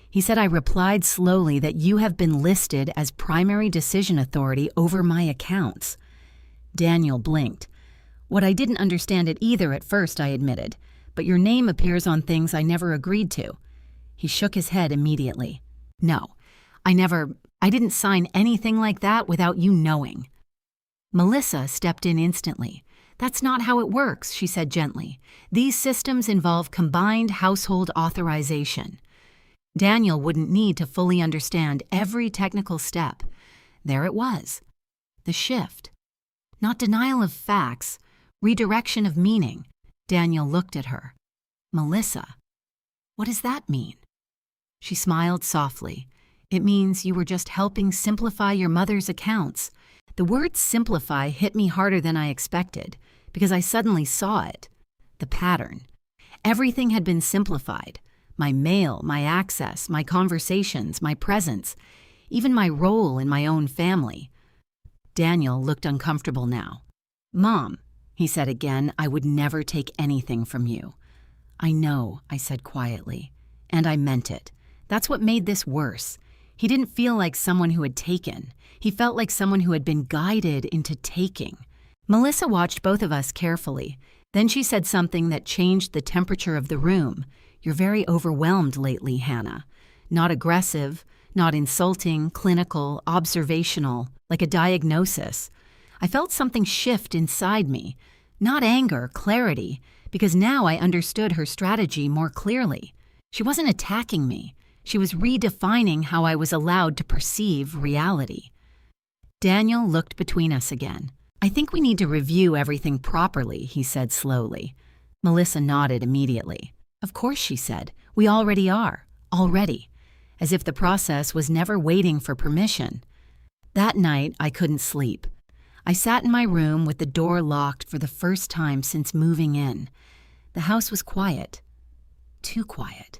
Speaker 1: He said I replied slowly that you have been listed as primary decision authority over my accounts. Daniel blinked. "What I didn't understand it either at first," I admitted, "but your name appears on things I never agreed to." He shook his head immediately. "No, I didn't sign anything like that without you knowing." Melissa stepped in instantly. "That's not how it works," she said gently. "These systems involve combined household authorization." Daniel wouldn't need to fully understand every technical step. There it was. The shift. Not denial of facts, redirection of meaning. Daniel looked at her. "Melissa, what does that mean?" She smiled softly. "It means you were just helping simplify your mother's accounts." The word simplify hit me harder than I expected, because I suddenly saw it. The pattern. Everything had been simplified. My mail, my access, my conversations, my presence, even my role in my own family. Daniel looked uncomfortable now. "Mom," he said again, "I would never take anything from you." "I know," I said quietly, and I meant it. That's what made this worse. He didn't feel like someone who had taken. He felt like someone who had been guided into taking. Melissa watched both of us carefully. Then she said something that changed the temperature of the room. "You're very overwhelmed lately, Hannah. Not aggressive, not insulting, clinical, observational, like a diagnosis." I felt something shift inside me. Not anger, clarity, because now I understood her strategy more clearly. She wasn't attacking me. She was redefining how I was allowed to perceive reality. Daniel looked between us again. "I think we need to review everything properly," he said slowly. Melissa nodded immediately. "Of course," she said. "We already are. Already." As if the process was never waiting for permission. That night, I couldn't sleep. I sat in my room with the door locked for the first time since moving in. The house was quiet. Too quiet.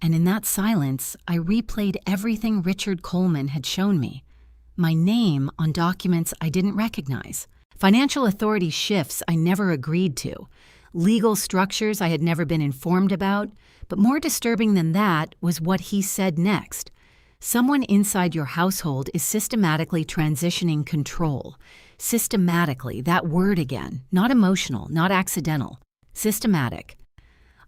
Speaker 1: And in that silence, I replayed everything Richard Coleman had shown me. My name on documents I didn't recognize. Financial authority shifts I never agreed to. Legal structures I had never been informed about. But more disturbing than that was what he said next. Someone inside your household is systematically transitioning control. Systematically, that word again. Not emotional, not accidental. Systematic.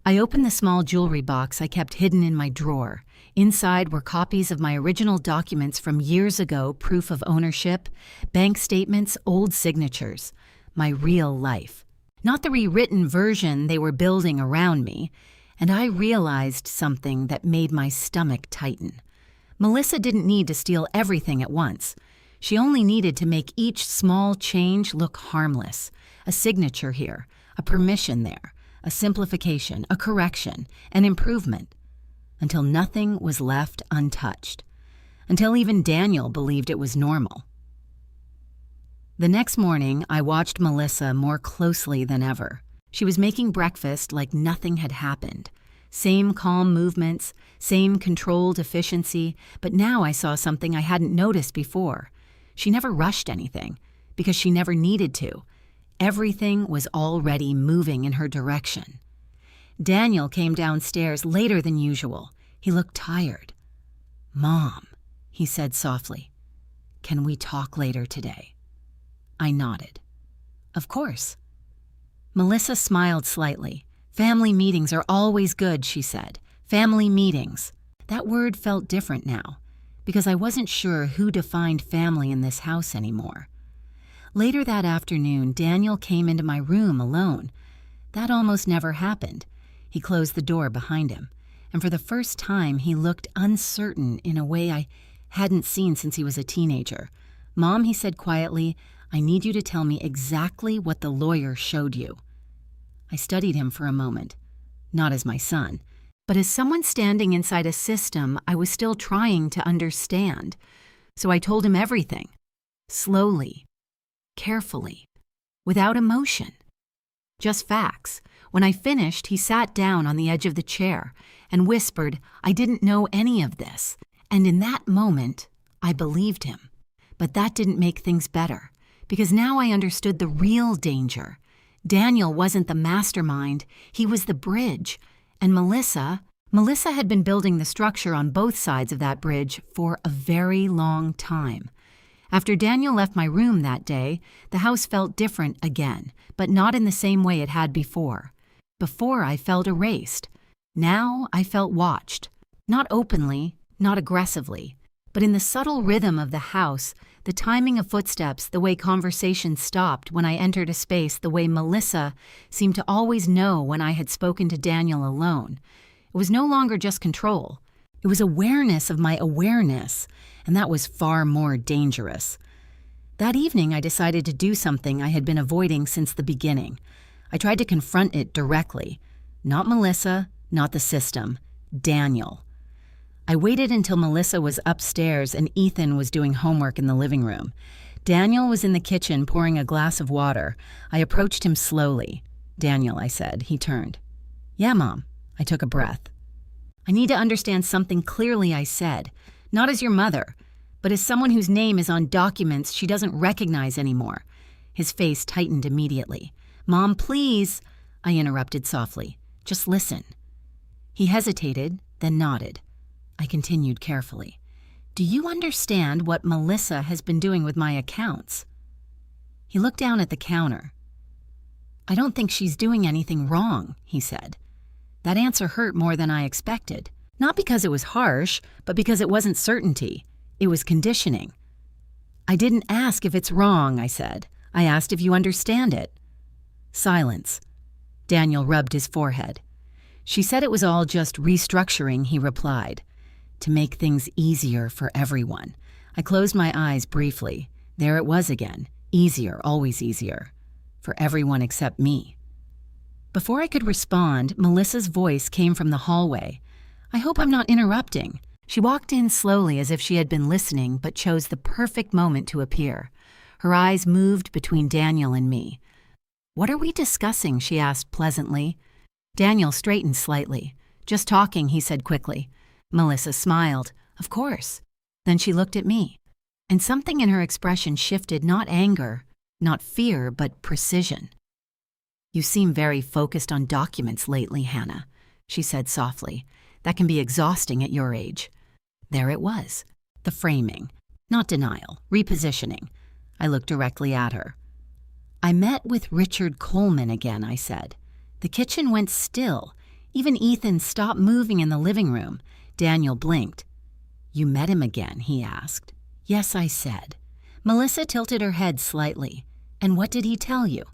Speaker 1: I opened the small jewelry box I kept hidden in my drawer. Inside were copies of my original documents from years ago, proof of ownership, bank statements, old signatures. My real life. Not the rewritten version they were building around me. And I realized something that made my stomach tighten. Melissa didn't need to steal everything at once. She only needed to make each small change look harmless. A signature here, a permission there, a simplification, a correction, an improvement, until nothing was left untouched, until even Daniel believed it was normal. The next morning, I watched Melissa more closely than ever. She was making breakfast like nothing had happened. Same calm movements, same controlled efficiency, but now I saw something I hadn't noticed before. She never rushed anything, because she never needed to. Everything was already moving in her direction. Daniel came downstairs later than usual. He looked tired. "Mom," he said softly, "can we talk later today?" I nodded. "Of course." Melissa smiled slightly. "Family meetings are always good," she said. "Family meetings." That word felt different now, because I wasn't sure who defined family in this house anymore. Later that afternoon, Daniel came into my room alone. That almost never happened. He closed the door behind him, and for the first time he looked uncertain in a way I hadn't seen since he was a teenager. "Mom," he said quietly, "I need you to tell me exactly what the lawyer showed you." I studied him for a moment, not as my son, but as someone standing inside a system I was still trying to understand. So I told him everything, slowly, carefully, without emotion. Just facts. When I finished, he sat down on the edge of the chair and whispered, "I didn't know any of this." And in that moment, I believed him. But that didn't make things better, because now I understood the real danger. Daniel wasn't the mastermind, he was the bridge. And Melissa had been building the structure on both sides of that bridge for a very long time. After Daniel left my room that day, the house felt different again, but not in the same way it had before. Before I felt erased. Now I felt watched. Not openly, not aggressively, but in the subtle rhythm of the house, the timing of footsteps, the way conversation stopped when I entered a space, the way Melissa seemed to always know when I had spoken to Daniel alone. It was no longer just control. It was awareness of my awareness, and that was far more dangerous. That evening, I decided to do something I had been avoiding since the beginning. I tried to confront it directly. Not Melissa, not the system. Daniel. I waited until Melissa was upstairs and Ethan was doing homework in the living room. Daniel was in the kitchen pouring a glass of water. I approached him slowly. "Daniel," I said. He turned. "Yeah, Mom." I took a breath. "I need to understand something clearly," I said. "Not as your mother, but as someone whose name is on documents she doesn't recognize anymore." His face tightened immediately. "Mom, please," I interrupted softly. "Just listen." He hesitated, then nodded. I continued carefully. "Do you understand what Melissa has been doing with my accounts?" He looked down at the counter. "I don't think she's doing anything wrong," he said. That answer hurt more than I expected. Not because it was harsh, but because it wasn't certainty. It was conditioning. "I didn't ask if it's wrong," I said. "I asked if you understand it." Silence. Daniel rubbed his forehead. "She said it was all just restructuring," he replied. "To make things easier for everyone." I closed my eyes briefly. There it was again. Easier, always easier. For everyone except me. Before I could respond, Melissa's voice came from the hallway. "I hope I'm not interrupting." She walked in slowly as if she had been listening but chose the perfect moment to appear. Her eyes moved between Daniel and me. "What are we discussing?" she asked pleasantly. Daniel straightened slightly. "Just talking," he said quickly. Melissa smiled. "Of course." Then she looked at me, and something in her expression shifted, not anger, not fear, but precision. "You seem very focused on documents lately, Hannah," she said softly. "That can be exhausting at your age." There it was. The framing. Not denial, repositioning. I looked directly at her. "I met with Richard Coleman again," I said. The kitchen went still. Even Ethan stopped moving in the living room. Daniel blinked. "You met him again?" he asked. "Yes," I said. Melissa tilted her head slightly. "And what did he tell you?"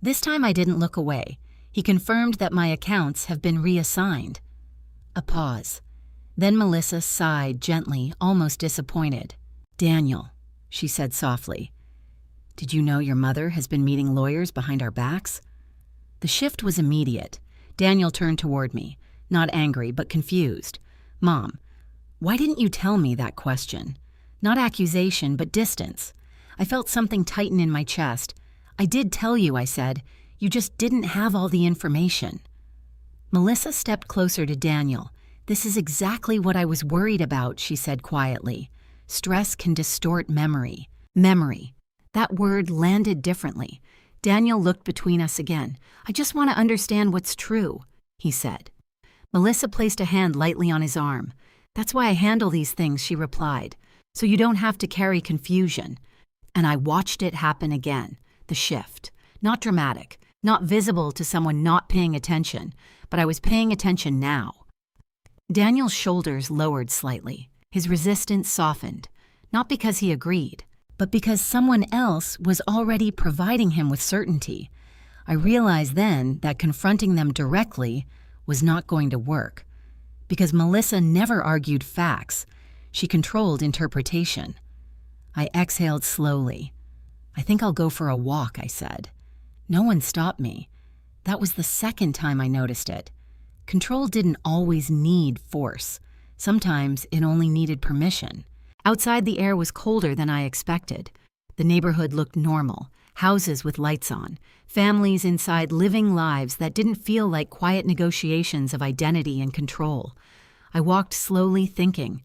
Speaker 1: This time I didn't look away. He confirmed that my accounts have been reassigned. A pause. Then Melissa sighed gently, almost disappointed. "Daniel," she said softly, "did you know your mother has been meeting lawyers behind our backs?" The shift was immediate. Daniel turned toward me, not angry, but confused. "Mom, why didn't you tell me that question?" Not accusation, but distance. I felt something tighten in my chest. "I did tell you," I said. "You just didn't have all the information." Melissa stepped closer to Daniel. "This is exactly what I was worried about," she said quietly. "Stress can distort memory." Memory. That word landed differently. Daniel looked between us again. "I just want to understand what's true," he said. Melissa placed a hand lightly on his arm. "That's why I handle these things," she replied, "so you don't have to carry confusion." And I watched it happen again, the shift. Not dramatic, not visible to someone not paying attention, but I was paying attention now. Daniel's shoulders lowered slightly. His resistance softened, not because he agreed, but because someone else was already providing him with certainty. I realized then that confronting them directly was not going to work, because Melissa never argued facts. She controlled interpretation. I exhaled slowly. "I think I'll go for a walk," I said. No one stopped me. That was the second time I noticed it. Control didn't always need force. Sometimes it only needed permission. Outside, the air was colder than I expected. The neighborhood looked normal, houses with lights on, families inside living lives that didn't feel like quiet negotiations of identity and control. I walked slowly, thinking.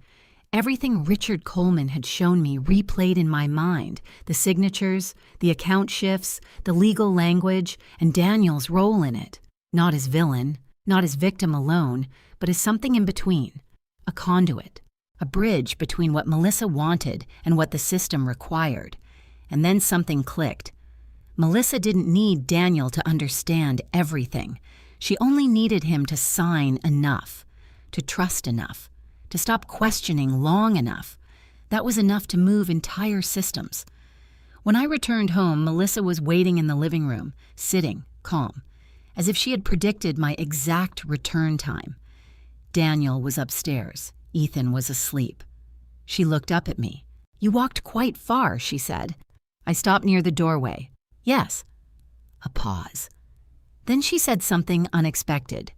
Speaker 1: Everything Richard Coleman had shown me replayed in my mind, the signatures, the account shifts, the legal language, and Daniel's role in it. Not as villain, not as victim alone, but as something in between, a conduit, a bridge between what Melissa wanted and what the system required. And then something clicked. Melissa didn't need Daniel to understand everything. She only needed him to sign enough, to trust enough, to stop questioning long enough. That was enough to move entire systems. When I returned home, Melissa was waiting in the living room, sitting, calm, as if she had predicted my exact return time. Daniel was upstairs. Ethan was asleep. She looked up at me. "You walked quite far," she said. I stopped near the doorway. "Yes." A pause. Then she said something unexpected.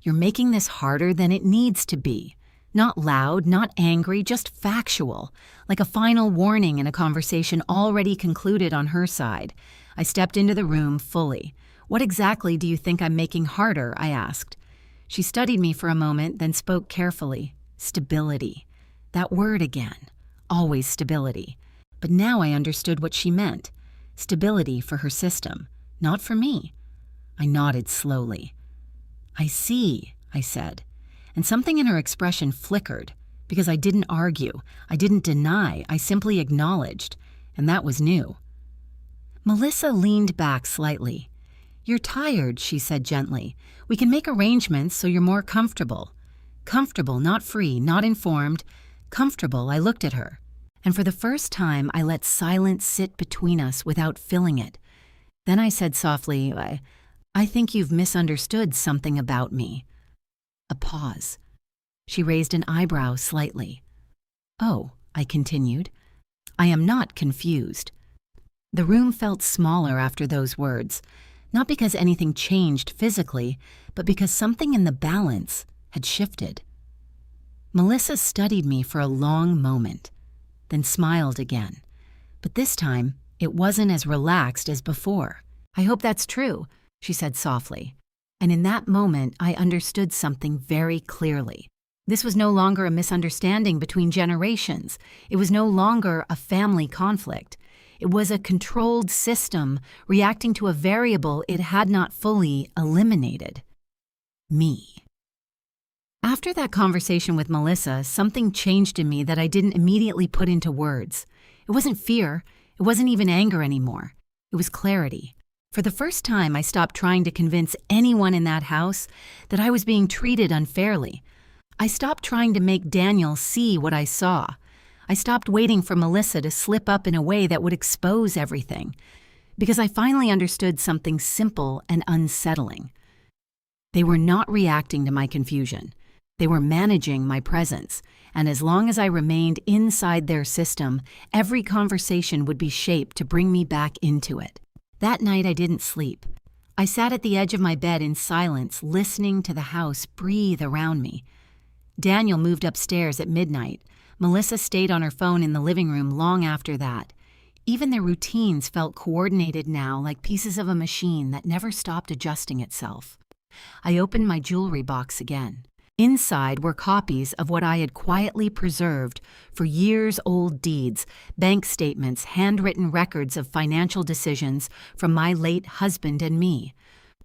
Speaker 1: "You're making this harder than it needs to be. Not loud, not angry, just factual, like a final warning in a conversation already concluded on her side." I stepped into the room fully. "What exactly do you think I'm making harder?" I asked. She studied me for a moment, then spoke carefully. "Stability." That word again. Always stability. But now I understood what she meant. Stability for her system, not for me. I nodded slowly. "I see," I said. And something in her expression flickered, because I didn't argue, I didn't deny, I simply acknowledged, and that was new. Melissa leaned back slightly. "You're tired," she said gently. "We can make arrangements so you're more comfortable." Comfortable, not free, not informed. Comfortable, I looked at her. And for the first time, I let silence sit between us without filling it. Then I said softly, I think you've misunderstood something about me." A pause. She raised an eyebrow slightly. "Oh," I continued, "I am not confused." The room felt smaller after those words, not because anything changed physically, but because something in the balance had shifted. Melissa studied me for a long moment, then smiled again. But this time, it wasn't as relaxed as before. "I hope that's true," she said softly. And in that moment, I understood something very clearly. This was no longer a misunderstanding between generations. It was no longer a family conflict. It was a controlled system reacting to a variable it had not fully eliminated. Me. After that conversation with Melissa, something changed in me that I didn't immediately put into words. It wasn't fear. It wasn't even anger anymore. It was clarity. For the first time, I stopped trying to convince anyone in that house that I was being treated unfairly. I stopped trying to make Daniel see what I saw. I stopped waiting for Melissa to slip up in a way that would expose everything, because I finally understood something simple and unsettling. They were not reacting to my confusion. They were managing my presence, and as long as I remained inside their system, every conversation would be shaped to bring me back into it. That night I didn't sleep. I sat at the edge of my bed in silence, listening to the house breathe around me. Daniel moved upstairs at midnight. Melissa stayed on her phone in the living room long after that. Even their routines felt coordinated now, like pieces of a machine that never stopped adjusting itself. I opened my jewelry box again. Inside were copies of what I had quietly preserved for years-old deeds, bank statements, handwritten records of financial decisions from my late husband and me.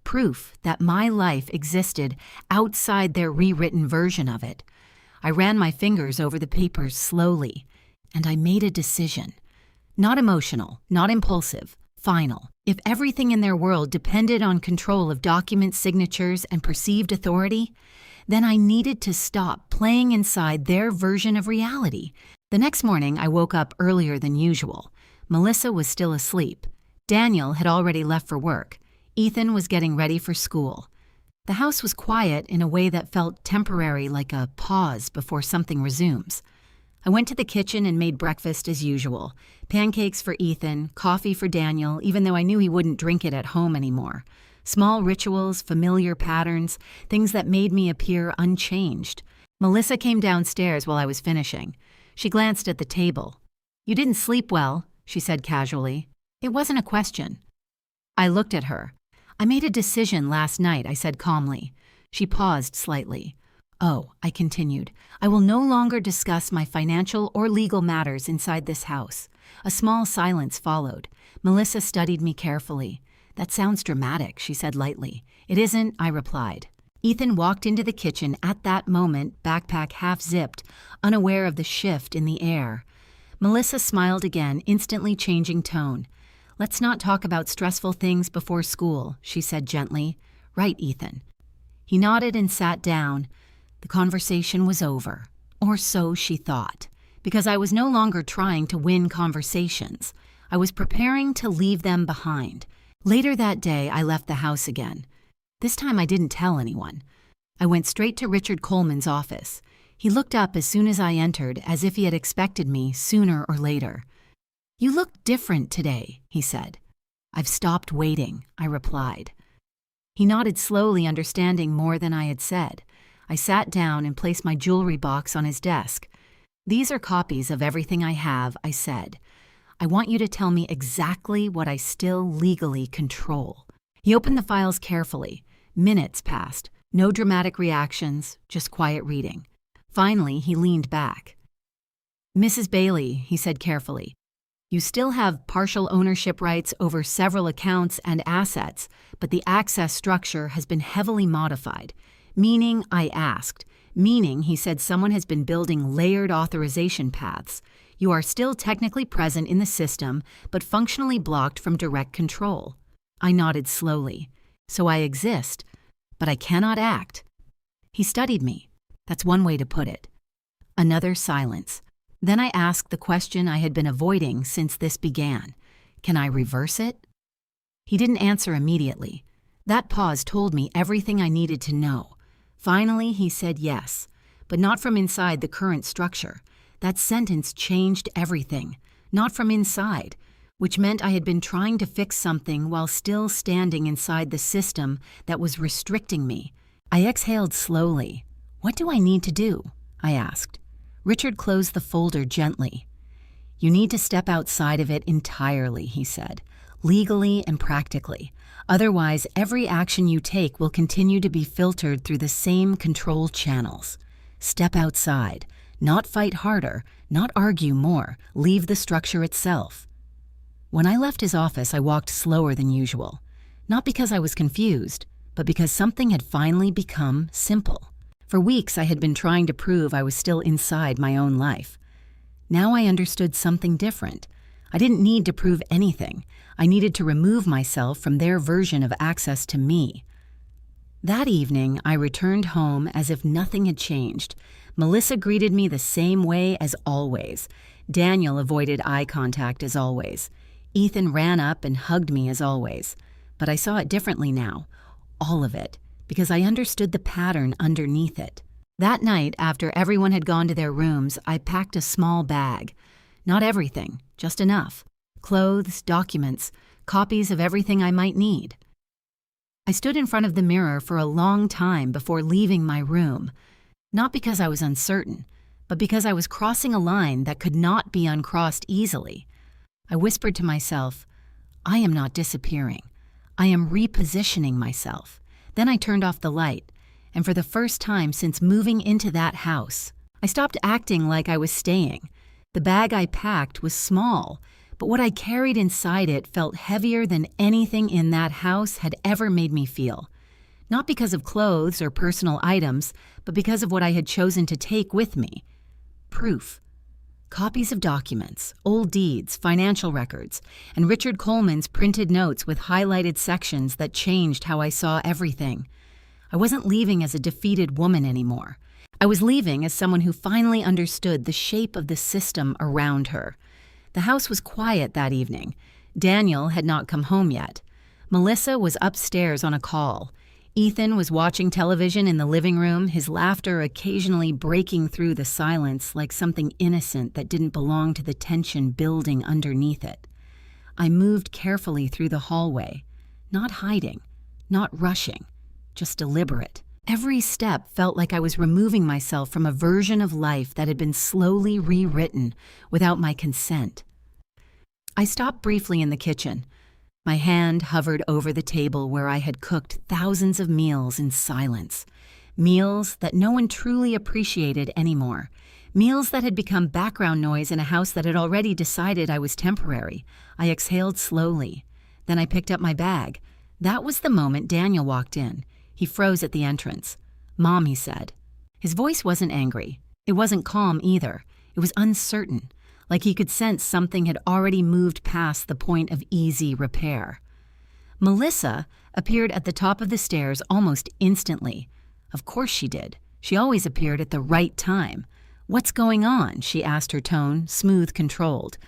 Speaker 1: Proof that my life existed outside their rewritten version of it. I ran my fingers over the papers slowly, and I made a decision. Not emotional, not impulsive, final. If everything in their world depended on control of document signatures and perceived authority, then I needed to stop playing inside their version of reality. The next morning, I woke up earlier than usual. Melissa was still asleep. Daniel had already left for work. Ethan was getting ready for school. The house was quiet in a way that felt temporary, like a pause before something resumes. I went to the kitchen and made breakfast as usual. Pancakes for Ethan, coffee for Daniel, even though I knew he wouldn't drink it at home anymore. Small rituals, familiar patterns, things that made me appear unchanged. Melissa came downstairs while I was finishing. She glanced at the table. "You didn't sleep well," she said casually. It wasn't a question. I looked at her. "I made a decision last night," I said calmly. She paused slightly. "Oh," I continued, "I will no longer discuss my financial or legal matters inside this house." A small silence followed. Melissa studied me carefully. "That sounds dramatic," she said lightly. "It isn't," I replied. Ethan walked into the kitchen at that moment, backpack half-zipped, unaware of the shift in the air. Melissa smiled again, instantly changing tone. "Let's not talk about stressful things before school," she said gently. "Right, Ethan." He nodded and sat down. The conversation was over, or so she thought, because I was no longer trying to win conversations. I was preparing to leave them behind. Later that day, I left the house again. This time I didn't tell anyone. I went straight to Richard Coleman's office. He looked up as soon as I entered, as if he had expected me sooner or later. "You look different today," he said. "I've stopped waiting," I replied. He nodded slowly, understanding more than I had said. I sat down and placed my jewelry box on his desk. "These are copies of everything I have," I said. "I want you to tell me exactly what I still legally control." He opened the files carefully. Minutes passed. No dramatic reactions, just quiet reading. Finally, he leaned back. "Mrs. Bailey," he said carefully, "you still have partial ownership rights over several accounts and assets, but the access structure has been heavily modified." Meaning, I asked. Meaning, he said, someone has been building layered authorization paths. You are still technically present in the system, but functionally blocked from direct control. I nodded slowly. So I exist, but I cannot act. He studied me. That's one way to put it. Another silence. Then I asked the question I had been avoiding since this began. Can I reverse it? He didn't answer immediately. That pause told me everything I needed to know. Finally, he said yes, but not from inside the current structure. That sentence changed everything, not from inside, which meant I had been trying to fix something while still standing inside the system that was restricting me. I exhaled slowly. "What do I need to do?" I asked. Richard closed the folder gently. "You need to step outside of it entirely," he said, "legally and practically. Otherwise, every action you take will continue to be filtered through the same control channels. Step outside. Not fight harder, not argue more. Leave the structure itself." When I left his office, I walked slower than usual. Not because I was confused, but because something had finally become simple. For weeks, I had been trying to prove I was still inside my own life. Now I understood something different. I didn't need to prove anything. I needed to remove myself from their version of access to me. That evening, I returned home as if nothing had changed. Melissa greeted me the same way as always. Daniel avoided eye contact as always. Ethan ran up and hugged me as always. But I saw it differently now. All of it. Because I understood the pattern underneath it. That night, after everyone had gone to their rooms, I packed a small bag. Not everything, just enough. Clothes, documents, copies of everything I might need. I stood in front of the mirror for a long time before leaving my room, not because I was uncertain, but because I was crossing a line that could not be uncrossed easily. I whispered to myself, I am not disappearing. I am repositioning myself. Then I turned off the light, and for the first time since moving into that house, I stopped acting like I was staying. The bag I packed was small, but what I carried inside it felt heavier than anything in that house had ever made me feel. Not because of clothes or personal items, but because of what I had chosen to take with me. Proof. Copies of documents, old deeds, financial records, and Richard Coleman's printed notes with highlighted sections that changed how I saw everything. I wasn't leaving as a defeated woman anymore. I was leaving as someone who finally understood the shape of the system around her. The house was quiet that evening. Daniel had not come home yet. Melissa was upstairs on a call. Ethan was watching television in the living room, his laughter occasionally breaking through the silence like something innocent that didn't belong to the tension building underneath it. I moved carefully through the hallway, not hiding, not rushing, just deliberate. Every step felt like I was removing myself from a version of life that had been slowly rewritten without my consent. I stopped briefly in the kitchen. My hand hovered over the table where I had cooked thousands of meals in silence. Meals that no one truly appreciated anymore. Meals that had become background noise in a house that had already decided I was temporary. I exhaled slowly. Then I picked up my bag. That was the moment Daniel walked in. He froze at the entrance. "Mom," he said. His voice wasn't angry. It wasn't calm either. It was uncertain, like he could sense something had already moved past the point of easy repair. Melissa appeared at the top of the stairs almost instantly. Of course she did. She always appeared at the right time. "What's going on?" she asked, her tone smooth, controlled.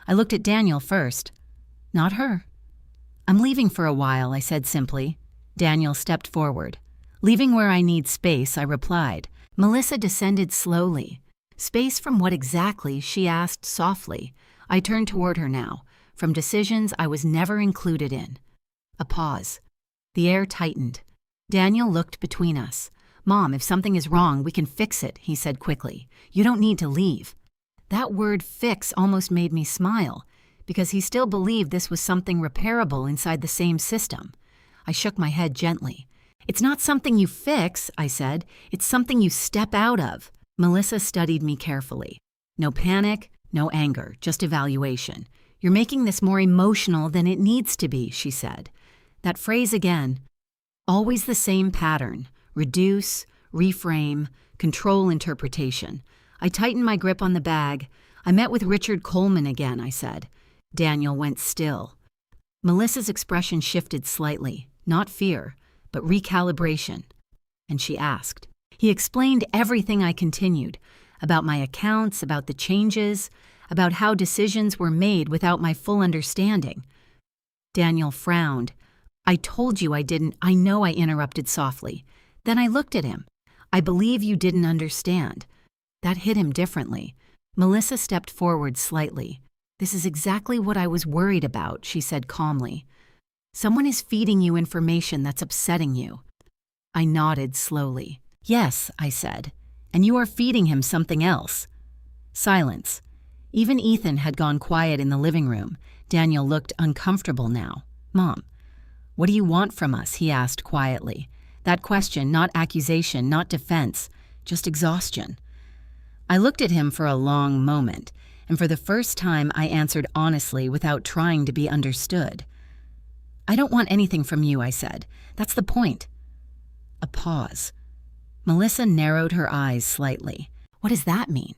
Speaker 1: I looked at Daniel first. Not her. "I'm leaving for a while," I said simply. Daniel stepped forward. "Leaving where I need space," I replied. Melissa descended slowly. "Space from what exactly?" she asked softly. I turned toward her now, from decisions I was never included in. A pause. The air tightened. Daniel looked between us. "Mom, if something is wrong, we can fix it," he said quickly. "You don't need to leave." That word fix almost made me smile, because he still believed this was something repairable inside the same system. I shook my head gently. "It's not something you fix," I said. "It's something you step out of." Melissa studied me carefully. No panic, no anger, just evaluation. "You're making this more emotional than it needs to be," she said. That phrase again. Always the same pattern. Reduce, reframe, control interpretation. I tightened my grip on the bag. "I met with Richard Coleman again," I said. Daniel went still. Melissa's expression shifted slightly. Not fear, but recalibration. And she asked. He explained everything. I continued, about my accounts, about the changes, about how decisions were made without my full understanding. Daniel frowned. "I told you I didn't." "I know," I interrupted softly. Then I looked at him. "I believe you didn't understand." That hit him differently. Melissa stepped forward slightly. "This is exactly what I was worried about," she said calmly. "Someone is feeding you information that's upsetting you." I nodded slowly. "Yes," I said, "and you are feeding him something else." Silence. Even Ethan had gone quiet in the living room. Daniel looked uncomfortable now. "Mom, what do you want from us?" he asked quietly. That question, not accusation, not defense, just exhaustion. I looked at him for a long moment, and for the first time I answered honestly without trying to be understood. "I don't want anything from you," I said. "That's the point." A pause. Melissa narrowed her eyes slightly. "What does that mean?"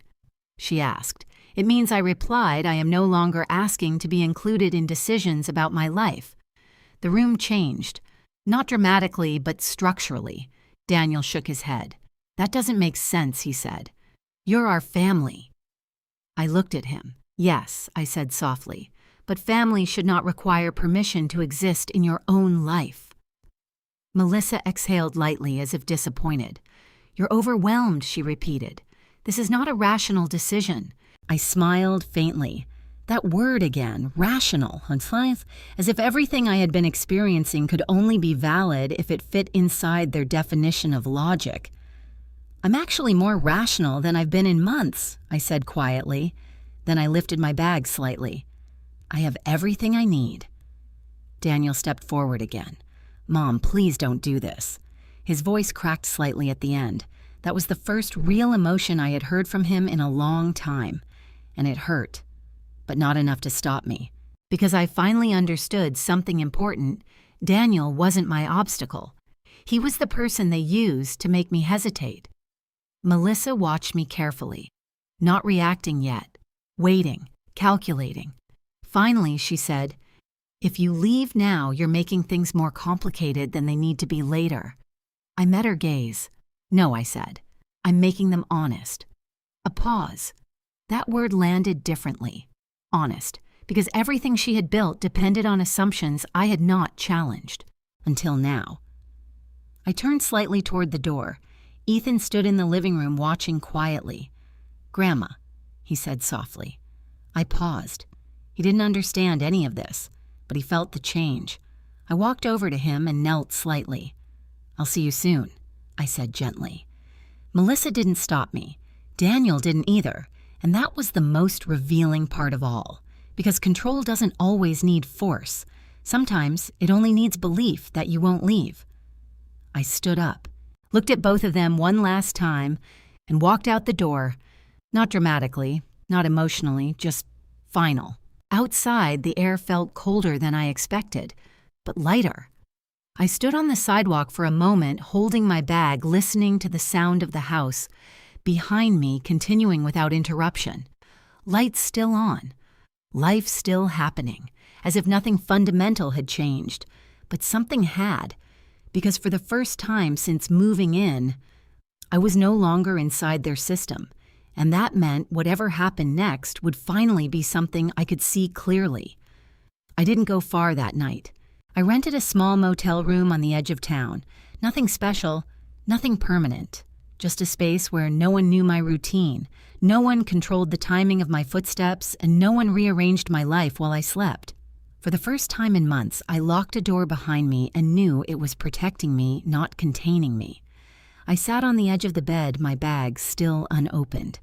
Speaker 1: she asked. "It means," I replied, "I am no longer asking to be included in decisions about my life." The room changed. Not dramatically, but structurally. Daniel shook his head. "That doesn't make sense," he said. "You're our family." I looked at him. "Yes," I said softly, "but family should not require permission to exist in your own life." Melissa exhaled lightly as if disappointed. "You're overwhelmed," she repeated. "This is not a rational decision." I smiled faintly. That word again, rational, as if everything I had been experiencing could only be valid if it fit inside their definition of logic. "I'm actually more rational than I've been in months," I said quietly. Then I lifted my bag slightly. "I have everything I need." Daniel stepped forward again. "Mom, please don't do this." His voice cracked slightly at the end. That was the first real emotion I had heard from him in a long time, and it hurt, but not enough to stop me. Because I finally understood something important. Daniel wasn't my obstacle. He was the person they used to make me hesitate. Melissa watched me carefully, not reacting yet, waiting, calculating. Finally, she said, "If you leave now, you're making things more complicated than they need to be later." I met her gaze. "No," I said. "I'm making them honest." A pause. That word landed differently. Honest, because everything she had built depended on assumptions I had not challenged. Until now. I turned slightly toward the door. Ethan stood in the living room watching quietly. "Grandma," he said softly. I paused. He didn't understand any of this, but he felt the change. I walked over to him and knelt slightly. "I'll see you soon," I said gently. Melissa didn't stop me. Daniel didn't either, and that was the most revealing part of all, because control doesn't always need force. Sometimes it only needs belief that you won't leave. I stood up, looked at both of them one last time, and walked out the door, not dramatically, not emotionally, just final. Outside, the air felt colder than I expected, but lighter. I stood on the sidewalk for a moment, holding my bag, listening to the sound of the house, behind me continuing without interruption. Lights still on. Life still happening, as if nothing fundamental had changed. But something had, because for the first time since moving in, I was no longer inside their system, and that meant whatever happened next would finally be something I could see clearly. I didn't go far that night. I rented a small motel room on the edge of town. Nothing special, nothing permanent. Just a space where no one knew my routine, no one controlled the timing of my footsteps, and no one rearranged my life while I slept. For the first time in months, I locked a door behind me and knew it was protecting me, not containing me. I sat on the edge of the bed, my bag still unopened.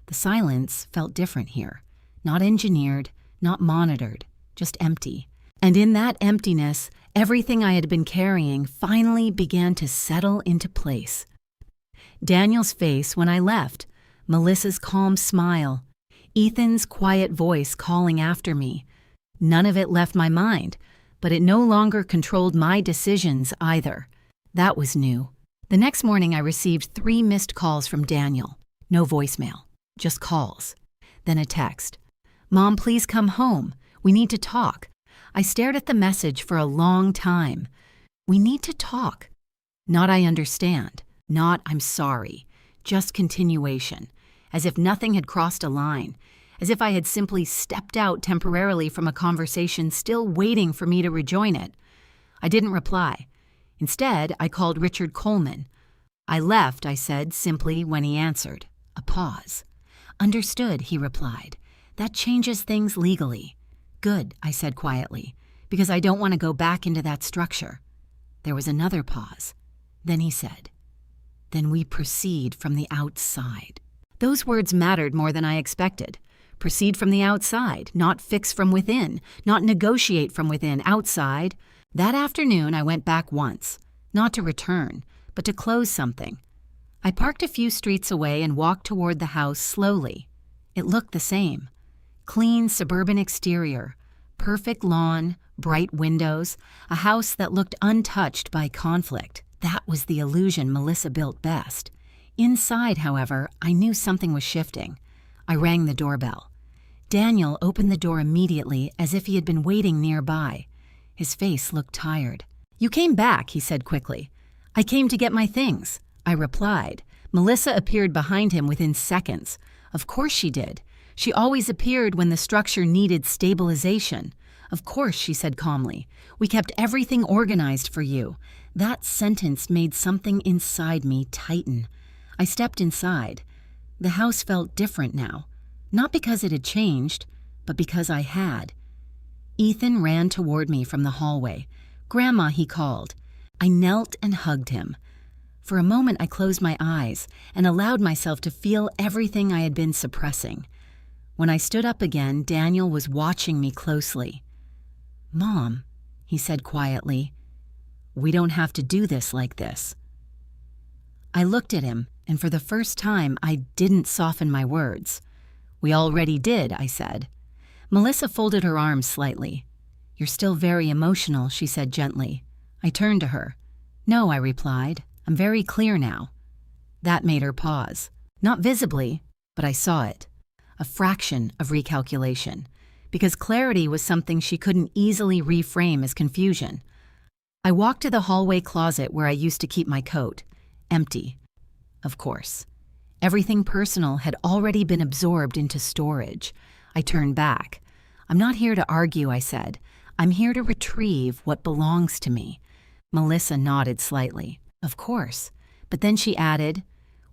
Speaker 1: The silence felt different here. Not engineered, not monitored, just empty. And in that emptiness, everything I had been carrying finally began to settle into place. Daniel's face when I left, Melissa's calm smile, Ethan's quiet voice calling after me. None of it left my mind, but it no longer controlled my decisions either. That was new. The next morning I received 3 missed calls from Daniel. No voicemail, just calls. Then a text. "Mom, please come home. We need to talk." I stared at the message for a long time. We need to talk. Not "I understand," not "I'm sorry," just continuation, as if nothing had crossed a line, as if I had simply stepped out temporarily from a conversation still waiting for me to rejoin it. I didn't reply. Instead, I called Richard Coleman. "I left," I said simply when he answered. A pause. "Understood," he replied. "That changes things legally." "Good," I said quietly, "because I don't want to go back into that structure." There was another pause. Then he said, "Then we proceed from the outside." Those words mattered more than I expected. Proceed from the outside, not fix from within, not negotiate from within, outside. That afternoon I went back once, not to return, but to close something. I parked a few streets away and walked toward the house slowly. It looked the same. Clean suburban exterior, perfect lawn, bright windows, a house that looked untouched by conflict. That was the illusion Melissa built best. Inside, however, I knew something was shifting. I rang the doorbell. Daniel opened the door immediately as if he had been waiting nearby. His face looked tired. "You came back," he said quickly. "I came to get my things," I replied. Melissa appeared behind him within seconds. Of course she did. She always appeared when the structure needed stabilization. "Of course," she said calmly. "We kept everything organized for you." That sentence made something inside me tighten. I stepped inside. The house felt different now, not because it had changed, but because I had. Ethan ran toward me from the hallway. "Grandma," he called. I knelt and hugged him. For a moment I closed my eyes and allowed myself to feel everything I had been suppressing. When I stood up again, Daniel was watching me closely. "Mom," he said quietly, "we don't have to do this like this." I looked at him, and for the first time I didn't soften my words. "We already did," I said. Melissa folded her arms slightly. "You're still very emotional," she said gently. I turned to her. "No," I replied. "I'm very clear now." That made her pause. Not visibly, but I saw it. A fraction of recalculation. Because clarity was something she couldn't easily reframe as confusion. I walked to the hallway closet where I used to keep my coat. Empty. Of course. Everything personal had already been absorbed into storage. I turned back. "I'm not here to argue," I said. "I'm here to retrieve what belongs to me." Melissa nodded slightly. "Of course." But then she added,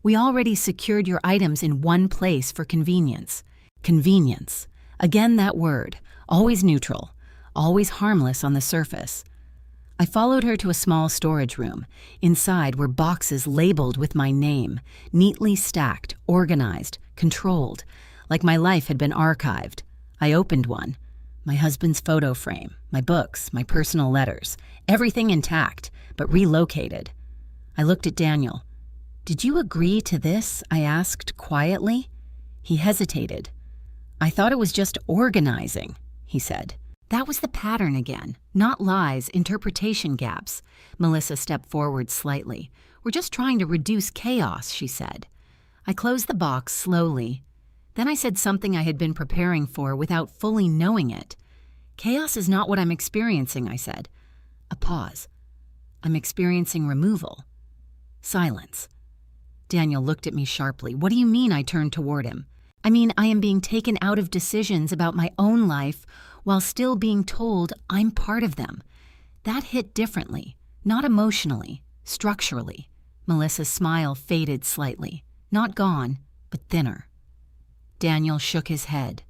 Speaker 1: "We already secured your items in one place for convenience." Convenience. Again that word. Always neutral. Always harmless on the surface. I followed her to a small storage room. Inside were boxes labeled with my name, neatly stacked, organized, controlled, like my life had been archived. I opened one. My husband's photo frame, my books, my personal letters, everything intact, but relocated. I looked at Daniel. "Did you agree to this?" I asked quietly. He hesitated. "I thought it was just organizing," he said. That was the pattern again. Not lies, interpretation gaps. Melissa stepped forward slightly. "We're just trying to reduce chaos," she said. I closed the box slowly. Then I said something I had been preparing for without fully knowing it. "Chaos is not what I'm experiencing," I said. A pause. "I'm experiencing removal." Silence. Daniel looked at me sharply. "What do you mean?" I turned toward him. "I mean, I am being taken out of decisions about my own life while still being told I'm part of them." That hit differently, not emotionally, structurally. Melissa's smile faded slightly. Not gone, but thinner. Daniel shook his head.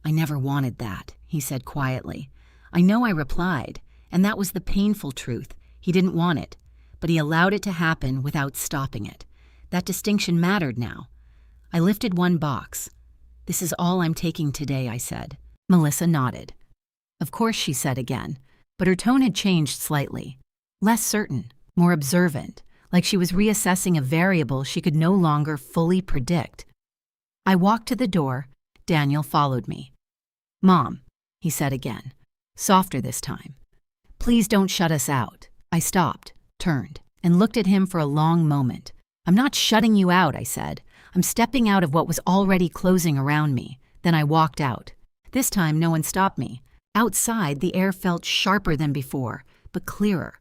Speaker 1: "I never wanted that," he said quietly. I know I replied, and that was the painful truth. He didn't want it, but he allowed it to happen without stopping it. That distinction mattered now. I lifted one box. "This is all I'm taking today," I said. Melissa nodded. "Of course," she said again, but her tone had changed slightly. Less certain, more observant, like she was reassessing a variable she could no longer fully predict. I walked to the door. Daniel followed me. "Mom," he said again, softer this time. "Please don't shut us out." I stopped, turned, and looked at him for a long moment. "I'm not shutting you out," I said. "I'm stepping out of what was already closing around me." Then I walked out. This time no one stopped me. Outside, the air felt sharper than before, but clearer.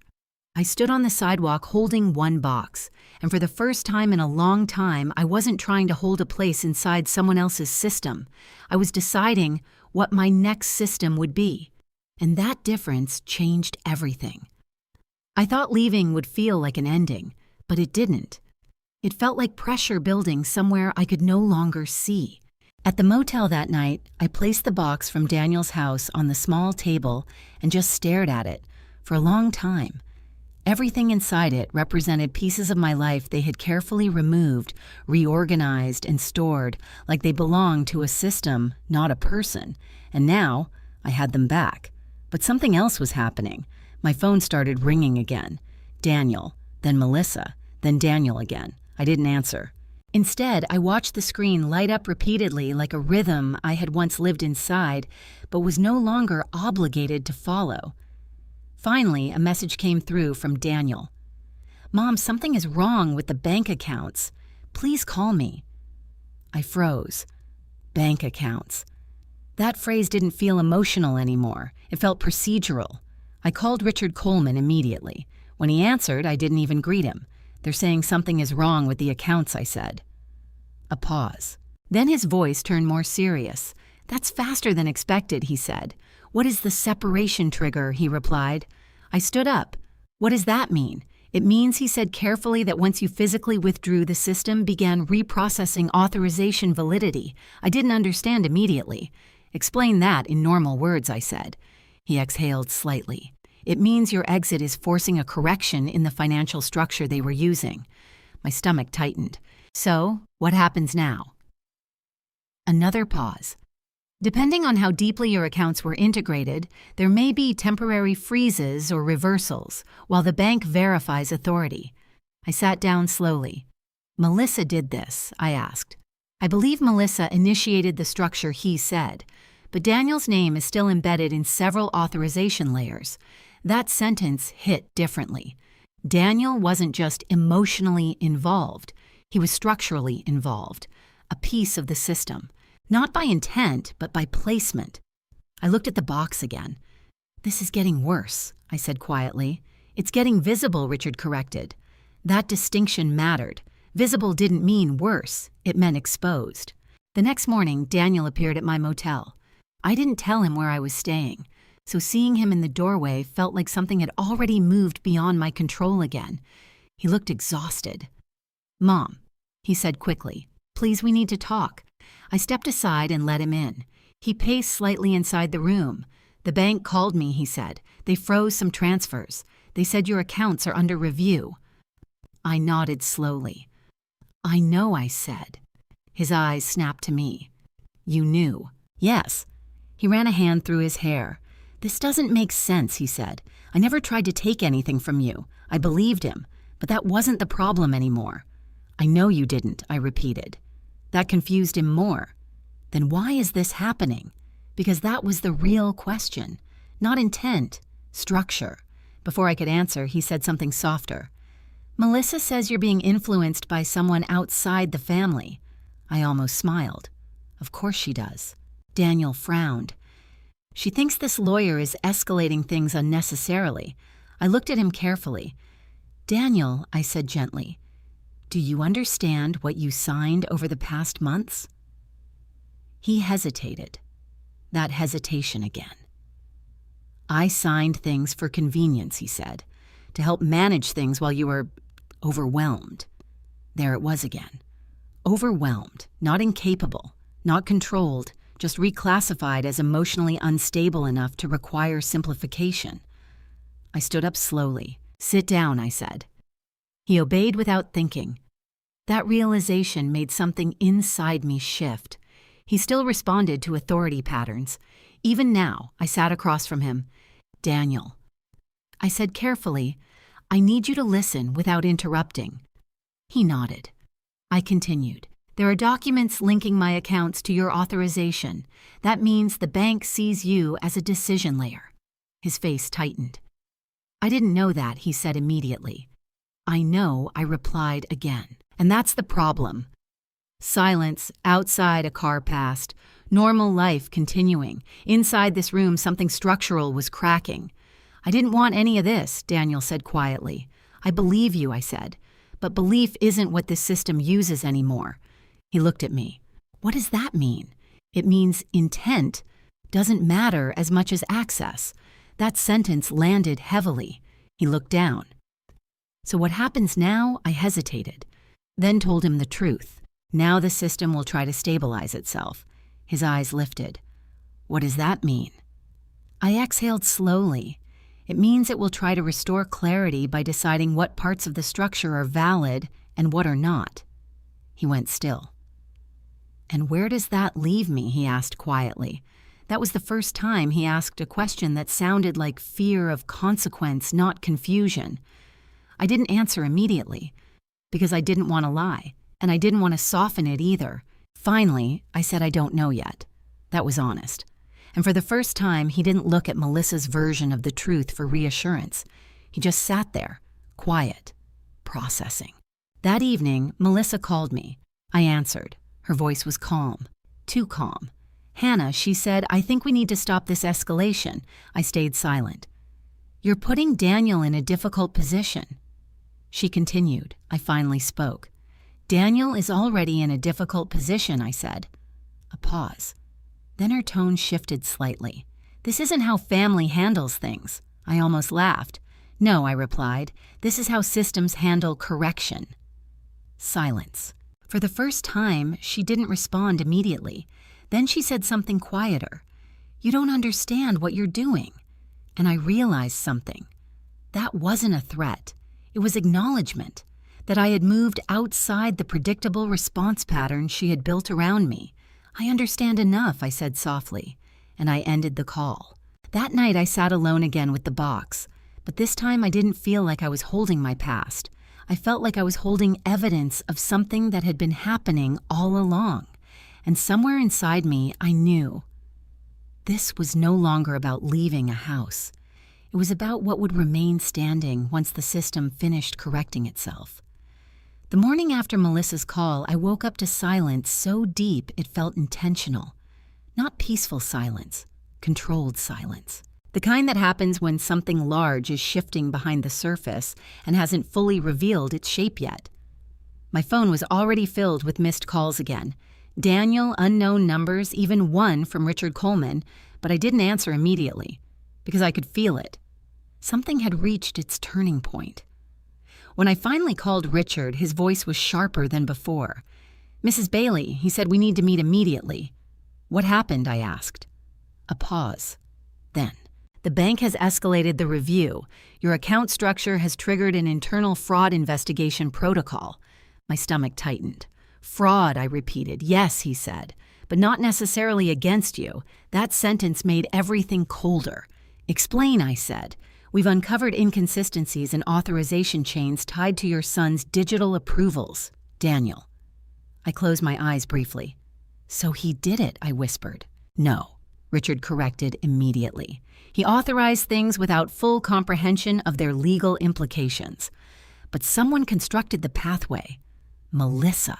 Speaker 1: I stood on the sidewalk holding one box, and for the first time in a long time, I wasn't trying to hold a place inside someone else's system. I was deciding what my next system would be, and that difference changed everything. I thought leaving would feel like an ending, but it didn't. It felt like pressure building somewhere I could no longer see. At the motel that night, I placed the box from Daniel's house on the small table and just stared at it for a long time. Everything inside it represented pieces of my life they had carefully removed, reorganized, and stored like they belonged to a system, not a person. And now, I had them back. But something else was happening. My phone started ringing again. Daniel, then Melissa, then Daniel again. I didn't answer. Instead, I watched the screen light up repeatedly like a rhythm I had once lived inside, but was no longer obligated to follow. Finally, a message came through from Daniel. "Mom, something is wrong with the bank accounts. Please call me." I froze. Bank accounts. That phrase didn't feel emotional anymore. It felt procedural. I called Richard Coleman immediately. When he answered, I didn't even greet him. "They're saying something is wrong with the accounts," I said. A pause. Then his voice turned more serious. "That's faster than expected," he said. "What is the separation trigger?" he replied. I stood up. "What does that mean? It means, he said carefully, that once you physically withdrew, the system began reprocessing authorization validity. I didn't understand immediately. Explain that in normal words, I said. He exhaled slightly. It means your exit is forcing a correction in the financial structure they were using. My stomach tightened. So, what happens now? Another pause. Depending on how deeply your accounts were integrated, there may be temporary freezes or reversals while the bank verifies authority. I sat down slowly. Melissa did this, I asked. I believe Melissa initiated the structure, he said, but Daniel's name is still embedded in several authorization layers. That sentence hit differently. Daniel wasn't just emotionally involved, he was structurally involved, a piece of the system. Not by intent, but by placement. I looked at the box again. This is getting worse, I said quietly. It's getting visible, Richard corrected. That distinction mattered. Visible didn't mean worse, it meant exposed. The next morning, Daniel appeared at my motel. I didn't tell him where I was staying, so seeing him in the doorway felt like something had already moved beyond my control again. He looked exhausted. Mom, he said quickly, please, we need to talk. I stepped aside and let him in. He paced slightly inside the room. The bank called me, he said. They froze some transfers. They said your accounts are under review. I nodded slowly. I know, I said. His eyes snapped to me. You knew? Yes. He ran a hand through his hair. This doesn't make sense, he said. I never tried to take anything from you. I believed him, but that wasn't the problem anymore. I know you didn't, I repeated. That confused him more. Then why is this happening? Because that was the real question. Not intent, structure. Before I could answer, he said something softer. Melissa says you're being influenced by someone outside the family. I almost smiled. Of course she does. Daniel frowned. She thinks this lawyer is escalating things unnecessarily. I looked at him carefully. Daniel, I said gently, do you understand what you signed over the past months? He hesitated. That hesitation again. I signed things for convenience, he said, to help manage things while you were overwhelmed. There it was again. Overwhelmed, not incapable, not controlled, just reclassified as emotionally unstable enough to require simplification. I stood up slowly. Sit down, I said. He obeyed without thinking. That realization made something inside me shift. He still responded to authority patterns. Even now, I sat across from him. Daniel. I said carefully, I need you to listen without interrupting. He nodded. I continued. There are documents linking my accounts to your authorization. That means the bank sees you as a decision layer. His face tightened. I didn't know that, he said immediately. I know, I replied again. And that's the problem. Silence. Outside, a car passed. Normal life continuing. Inside this room, something structural was cracking. I didn't want any of this, Daniel said quietly. I believe you, I said. But belief isn't what this system uses anymore. He looked at me. What does that mean? It means intent doesn't matter as much as access. That sentence landed heavily. He looked down. So what happens now? I hesitated. Then told him the truth. Now the system will try to stabilize itself. His eyes lifted. What does that mean? I exhaled slowly. It means it will try to restore clarity by deciding what parts of the structure are valid and what are not. He went still. And where does that leave me? He asked quietly. That was the first time he asked a question that sounded like fear of consequence, not confusion. I didn't answer immediately, because I didn't want to lie, and I didn't want to soften it either. Finally, I said I don't know yet. That was honest. And for the first time, he didn't look at Melissa's version of the truth for reassurance. He just sat there, quiet, processing. That evening, Melissa called me. I answered. Her voice was calm, too calm. Hannah, she said, I think we need to stop this escalation. I stayed silent. You're putting Daniel in a difficult position. She continued. I finally spoke. Daniel is already in a difficult position, I said. A pause. Then her tone shifted slightly. This isn't how family handles things. I almost laughed. "No," I replied. "This is how systems handle correction." Silence. For the first time, she didn't respond immediately. Then she said something quieter. "You don't understand what you're doing." And I realized something. That wasn't a threat. It was acknowledgement that I had moved outside the predictable response pattern she had built around me. "I understand enough," I said softly, and I ended the call. That night I sat alone again with the box, but this time I didn't feel like I was holding my past. I felt like I was holding evidence of something that had been happening all along, and somewhere inside me I knew. This was no longer about leaving a house. It was about what would remain standing once the system finished correcting itself. The morning after Melissa's call, I woke up to silence so deep it felt intentional. Not peaceful silence, controlled silence. The kind that happens when something large is shifting behind the surface and hasn't fully revealed its shape yet. My phone was already filled with missed calls again. Daniel, unknown numbers, even one from Richard Coleman, but I didn't answer immediately because I could feel it. Something had reached its turning point. When I finally called Richard, his voice was sharper than before. "Mrs. Bailey," he said, "we need to meet immediately." "What happened?" I asked. A pause. Then, "The bank has escalated the review. Your account structure has triggered an internal fraud investigation protocol." My stomach tightened. "Fraud," I repeated. "Yes," he said, "but not necessarily against you." That sentence made everything colder. "Explain," I said. "We've uncovered inconsistencies in authorization chains tied to your son's digital approvals." "Daniel." I closed my eyes briefly. "So he did it," I whispered. "No," Richard corrected immediately. "He authorized things without full comprehension of their legal implications. But someone constructed the pathway. Melissa."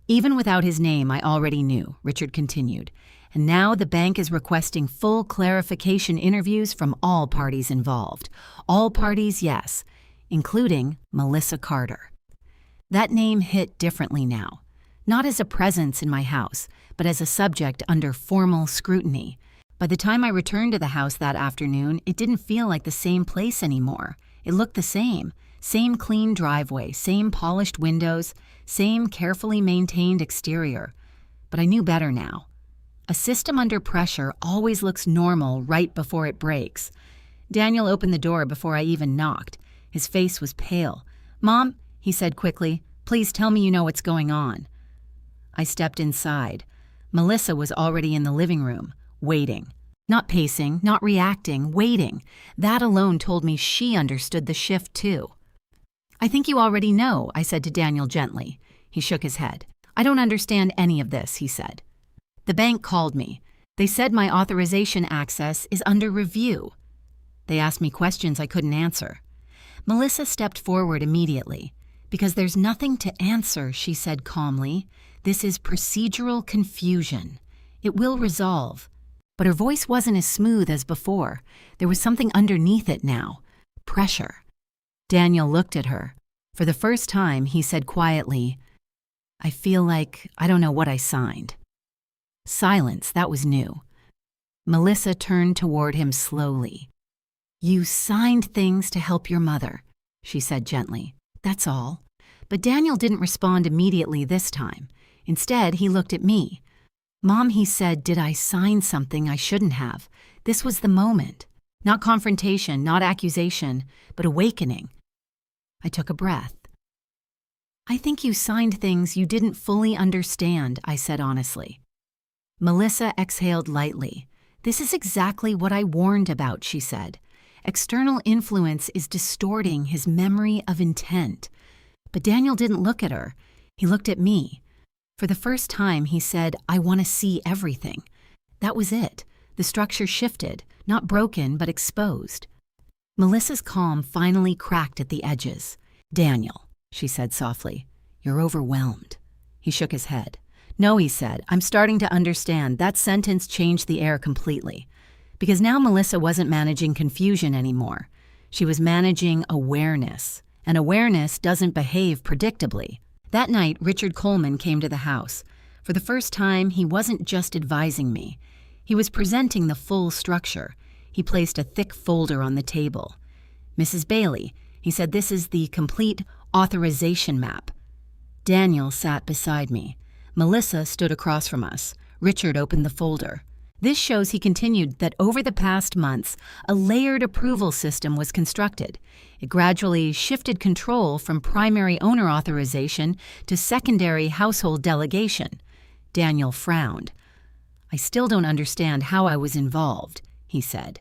Speaker 1: "Even without his name, I already knew," Richard continued. "And now the bank is requesting full clarification interviews from all parties involved. All parties, yes, including Melissa Carter." That name hit differently now. Not as a presence in my house, but as a subject under formal scrutiny. By the time I returned to the house that afternoon, it didn't feel like the same place anymore. It looked the same. Same clean driveway, same polished windows, same carefully maintained exterior. But I knew better now. A system under pressure always looks normal right before it breaks. Daniel opened the door before I even knocked. His face was pale. "Mom," he said quickly, "please tell me you know what's going on." I stepped inside. Melissa was already in the living room, waiting. Not pacing, not reacting, waiting. That alone told me she understood the shift too. "I think you already know," I said to Daniel gently. He shook his head. "I don't understand any of this," he said. "The bank called me. They said my authorization access is under review." They asked me questions I couldn't answer. Melissa stepped forward immediately. "Because there's nothing to answer," she said calmly. "This is procedural confusion. It will resolve." But her voice wasn't as smooth as before. There was something underneath it now. Pressure. Daniel looked at her. For the first time, he said quietly, "I feel like I don't know what I signed." Silence, that was new. Melissa turned toward him slowly. "You signed things to help your mother," she said gently. "That's all." But Daniel didn't respond immediately this time. Instead, he looked at me. "Mom," he said, "did I sign something I shouldn't have?" This was the moment. Not confrontation, not accusation, but awakening. I took a breath. "I think you signed things you didn't fully understand," I said honestly. Melissa exhaled lightly. "This is exactly what I warned about," she said. "External influence is distorting his memory of intent." But Daniel didn't look at her. He looked at me. For the first time, he said, "I want to see everything." That was it. The structure shifted, not broken, but exposed. Melissa's calm finally cracked at the edges. "Daniel," she said softly, "you're overwhelmed." He shook his head. "No," he said, "I'm starting to understand." That sentence changed the air completely. Because now Melissa wasn't managing confusion anymore. She was managing awareness. And awareness doesn't behave predictably. That night, Richard Coleman came to the house. For the first time, he wasn't just advising me. He was presenting the full structure. He placed a thick folder on the table. Mrs. Bailey, he said, this is the complete authorization map. Daniel sat beside me. Melissa stood across from us. Richard opened the folder. This shows, he continued, that over the past months, a layered approval system was constructed. It gradually shifted control from primary owner authorization to secondary household delegation. Daniel frowned. I still don't understand how I was involved, he said.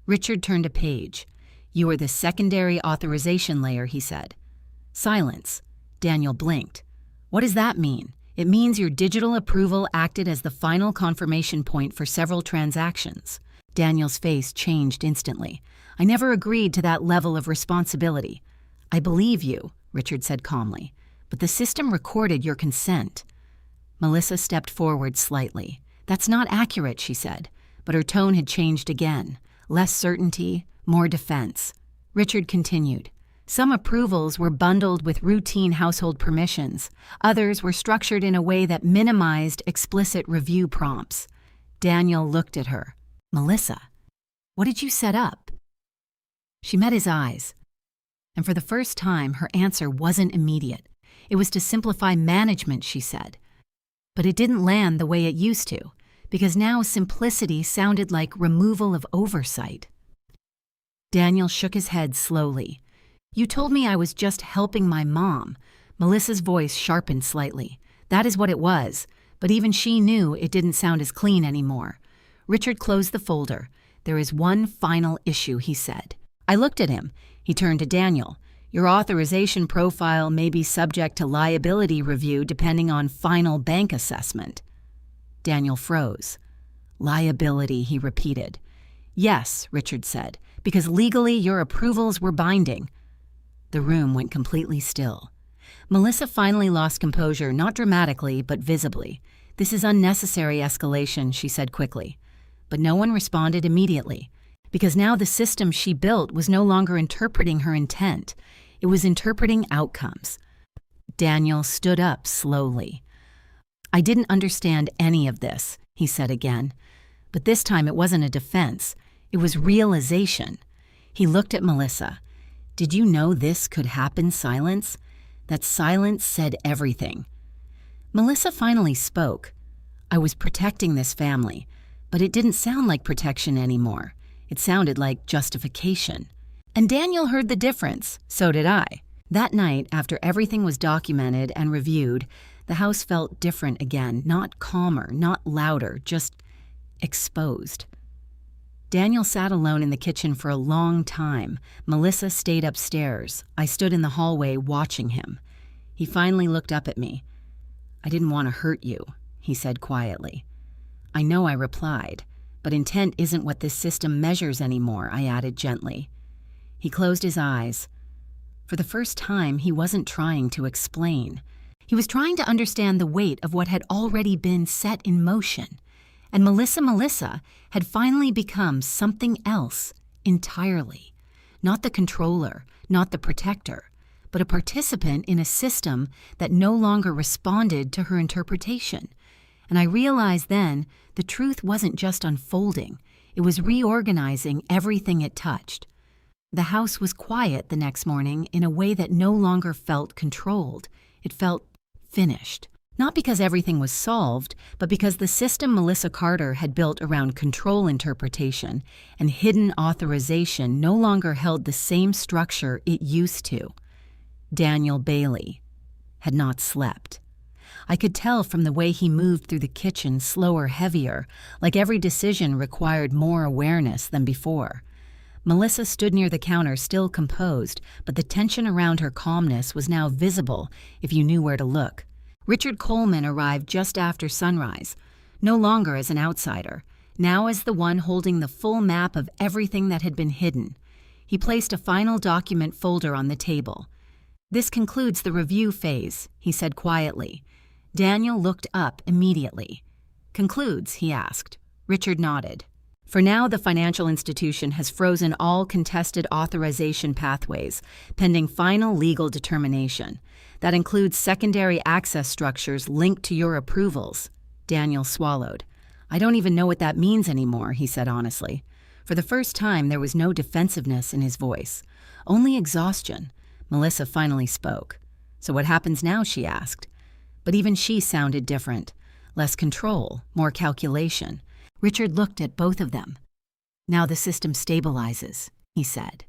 Speaker 1: Richard turned a page. You are the secondary authorization layer, he said. Silence. Daniel blinked. What does that mean? It means your digital approval acted as the final confirmation point for several transactions. Daniel's face changed instantly. I never agreed to that level of responsibility. I believe you, Richard said calmly, but the system recorded your consent. Melissa stepped forward slightly. That's not accurate, she said, but her tone had changed again. Less certainty, more defense. Richard continued. Some approvals were bundled with routine household permissions. Others were structured in a way that minimized explicit review prompts. Daniel looked at her. Melissa, what did you set up? She met his eyes. And for the first time, her answer wasn't immediate. It was to simplify management, she said. But it didn't land the way it used to, because now simplicity sounded like removal of oversight. Daniel shook his head slowly. You told me I was just helping my mom. Melissa's voice sharpened slightly. That is what it was, but even she knew it didn't sound as clean anymore. Richard closed the folder. There is one final issue, he said. I looked at him. He turned to Daniel. Your authorization profile may be subject to liability review depending on final bank assessment. Daniel froze. Liability, he repeated. Yes, Richard said, because legally your approvals were binding. The room went completely still. Melissa finally lost composure, not dramatically, but visibly. This is unnecessary escalation, she said quickly. But no one responded immediately, because now the system she built was no longer interpreting her intent. It was interpreting outcomes. Daniel stood up slowly. I didn't understand any of this, he said again. But this time it wasn't a defense. It was realization. He looked at Melissa. Did you know this could happen, Silence? That silence said everything. Melissa finally spoke. I was protecting this family, but it didn't sound like protection anymore. It sounded like justification. And Daniel heard the difference. So did I. That night, after everything was documented and reviewed, the house felt different again, not calmer, not louder, just exposed. Daniel sat alone in the kitchen for a long time. Melissa stayed upstairs. I stood in the hallway watching him. He finally looked up at me. I didn't want to hurt you, he said quietly. I know, I replied, but intent isn't what this system measures anymore, I added gently. He closed his eyes. For the first time, he wasn't trying to explain. He was trying to understand the weight of what had already been set in motion. And Melissa had finally become something else entirely. Not the controller, not the protector, but a participant in a system that no longer responded to her interpretation. And I realized then the truth wasn't just unfolding, it was reorganizing everything it touched. The house was quiet the next morning in a way that no longer felt controlled. It felt finished. Not because everything was solved, but because the system Melissa Carter had built around control interpretation and hidden authorization no longer held the same structure it used to. Daniel Bailey had not slept. I could tell from the way he moved through the kitchen, slower, heavier, like every decision required more awareness than before. Melissa stood near the counter, still composed, but the tension around her calmness was now visible if you knew where to look. Richard Coleman arrived just after sunrise, no longer as an outsider, now as the one holding the full map of everything that had been hidden. He placed a final document folder on the table. This concludes the review phase, he said quietly. Daniel looked up immediately. Concludes, he asked. Richard nodded. For now, the financial institution has frozen all contested authorization pathways, pending final legal determination. That includes secondary access structures linked to your approvals. Daniel swallowed. I don't even know what that means anymore, he said honestly. For the first time, there was no defensiveness in his voice, only exhaustion. Melissa finally spoke. "So what happens now?" she asked. But even she sounded different. Less control, more calculation. Richard looked at both of them. "Now the system stabilizes," he said,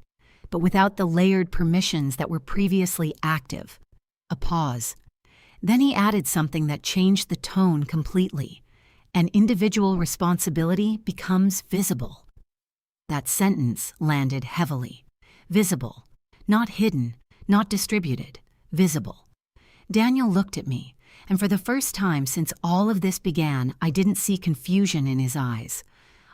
Speaker 1: "but without the layered permissions that were previously active." A pause. Then he added something that changed the tone completely. "An individual responsibility becomes visible." That sentence landed heavily. Visible. Not hidden, not distributed. Visible. Daniel looked at me, and for the first time since all of this began, I didn't see confusion in his eyes.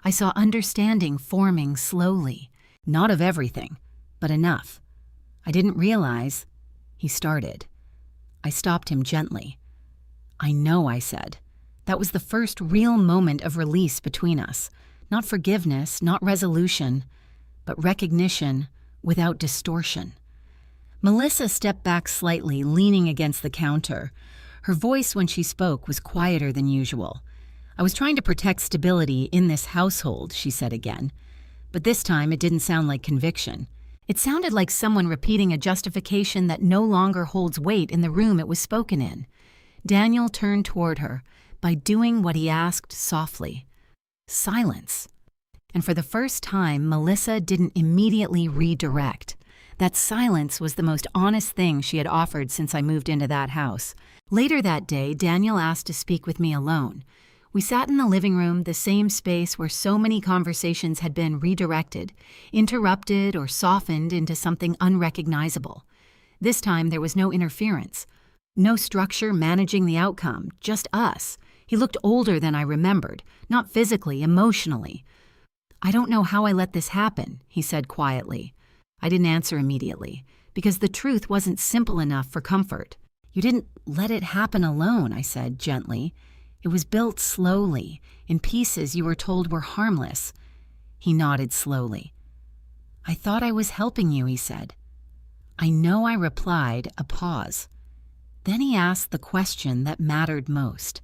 Speaker 1: I saw understanding forming slowly. Not of everything, but enough. "I didn't realize," he started. I stopped him gently. "I know," I said. That was the first real moment of release between us. Not forgiveness, not resolution, but recognition without distortion. Melissa stepped back slightly, leaning against the counter. Her voice when she spoke was quieter than usual. "I was trying to protect stability in this household," she said again. But this time it didn't sound like conviction. It sounded like someone repeating a justification that no longer holds weight in the room it was spoken in. Daniel turned toward her by doing what he asked softly. Silence. And for the first time, Melissa didn't immediately redirect. That silence was the most honest thing she had offered since I moved into that house. Later that day, Daniel asked to speak with me alone. We sat in the living room, the same space where so many conversations had been redirected, interrupted or softened into something unrecognizable. This time there was no interference, no structure managing the outcome, just us. He looked older than I remembered, not physically, emotionally. "I don't know how I let this happen," he said quietly. I didn't answer immediately, because the truth wasn't simple enough for comfort. "You didn't let it happen alone," I said gently. "It was built slowly, in pieces you were told were harmless." He nodded slowly. "I thought I was helping you," he said. "I know," I replied, a pause. Then he asked the question that mattered most.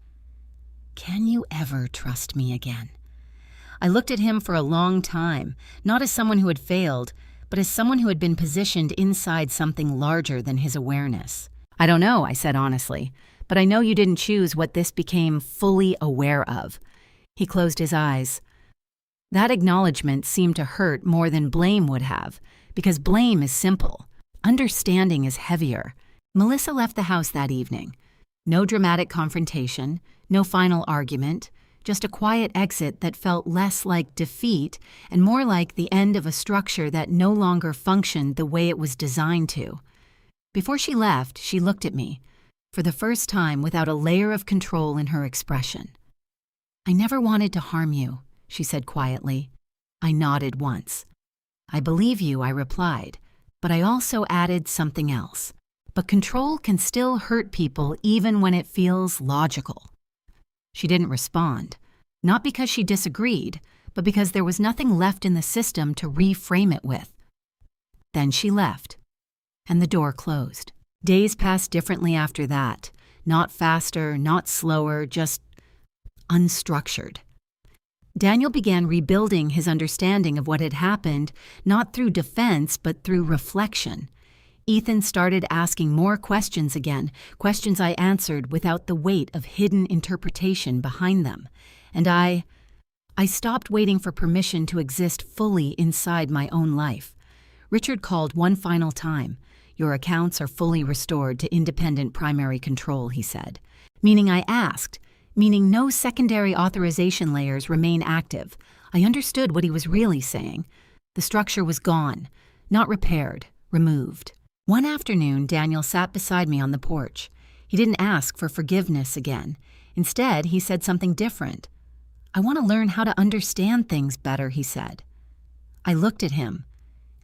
Speaker 1: "Can you ever trust me again?" I looked at him for a long time, not as someone who had failed, but as someone who had been positioned inside something larger than his awareness. "I don't know," I said honestly, "but I know you didn't choose what this became fully aware of." He closed his eyes. That acknowledgement seemed to hurt more than blame would have, because blame is simple. Understanding is heavier. Melissa left the house that evening. No dramatic confrontation, no final argument, just a quiet exit that felt less like defeat and more like the end of a structure that no longer functioned the way it was designed to. Before she left, she looked at me, for the first time without a layer of control in her expression. "I never wanted to harm you," she said quietly. I nodded once. "I believe you," I replied, but I also added something else. "But control can still hurt people even when it feels logical." She didn't respond, not because she disagreed, but because there was nothing left in the system to reframe it with. Then she left, and the door closed. Days passed differently after that, not faster, not slower, just unstructured. Daniel began rebuilding his understanding of what had happened, not through defense, but through reflection. Ethan started asking more questions again, questions I answered without the weight of hidden interpretation behind them. And I stopped waiting for permission to exist fully inside my own life. Richard called one final time. "Your accounts are fully restored to independent primary control," he said. Meaning I asked, meaning no secondary authorization layers remain active. I understood what he was really saying. The structure was gone, not repaired, removed. One afternoon, Daniel sat beside me on the porch. He didn't ask for forgiveness again. Instead, he said something different. "I want to learn how to understand things better," he said. I looked at him,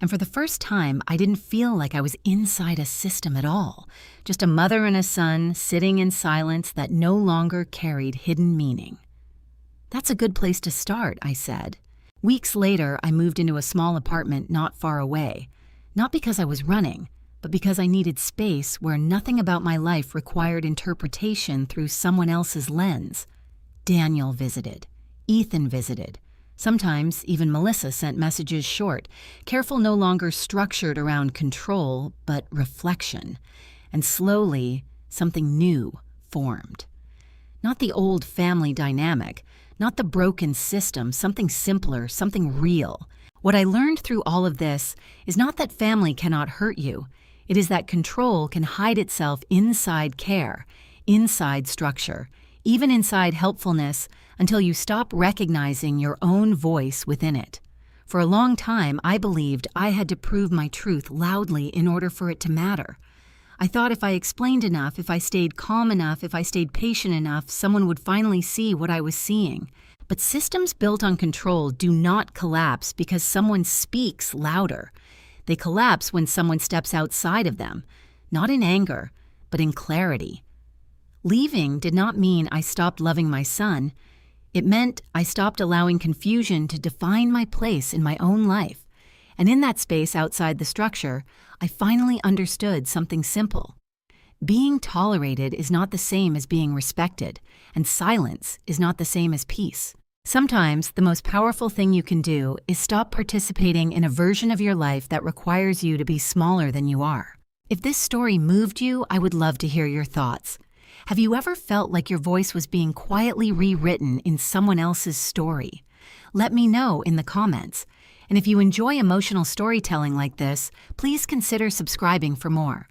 Speaker 1: and for the first time, I didn't feel like I was inside a system at all, just a mother and a son sitting in silence that no longer carried hidden meaning. "That's a good place to start," I said. Weeks later, I moved into a small apartment not far away, not because I was running, but because I needed space where nothing about my life required interpretation through someone else's lens. Daniel visited. Ethan visited. Sometimes even Melissa sent messages short, careful no longer structured around control, but reflection. And slowly, something new formed. Not the old family dynamic, not the broken system, something simpler, something real. What I learned through all of this is not that family cannot hurt you. It is that control can hide itself inside care, inside structure, even inside helpfulness, until you stop recognizing your own voice within it. For a long time, I believed I had to prove my truth loudly in order for it to matter. I thought if I explained enough, if I stayed calm enough, if I stayed patient enough, someone would finally see what I was seeing. But systems built on control do not collapse because someone speaks louder. They collapse when someone steps outside of them, not in anger, but in clarity. Leaving did not mean I stopped loving my son. It meant I stopped allowing confusion to define my place in my own life. And in that space outside the structure, I finally understood something simple. Being tolerated is not the same as being respected, and silence is not the same as peace. Sometimes the most powerful thing you can do is stop participating in a version of your life that requires you to be smaller than you are. If this story moved you, I would love to hear your thoughts. Have you ever felt like your voice was being quietly rewritten in someone else's story? Let me know in the comments. And if you enjoy emotional storytelling like this, please consider subscribing for more.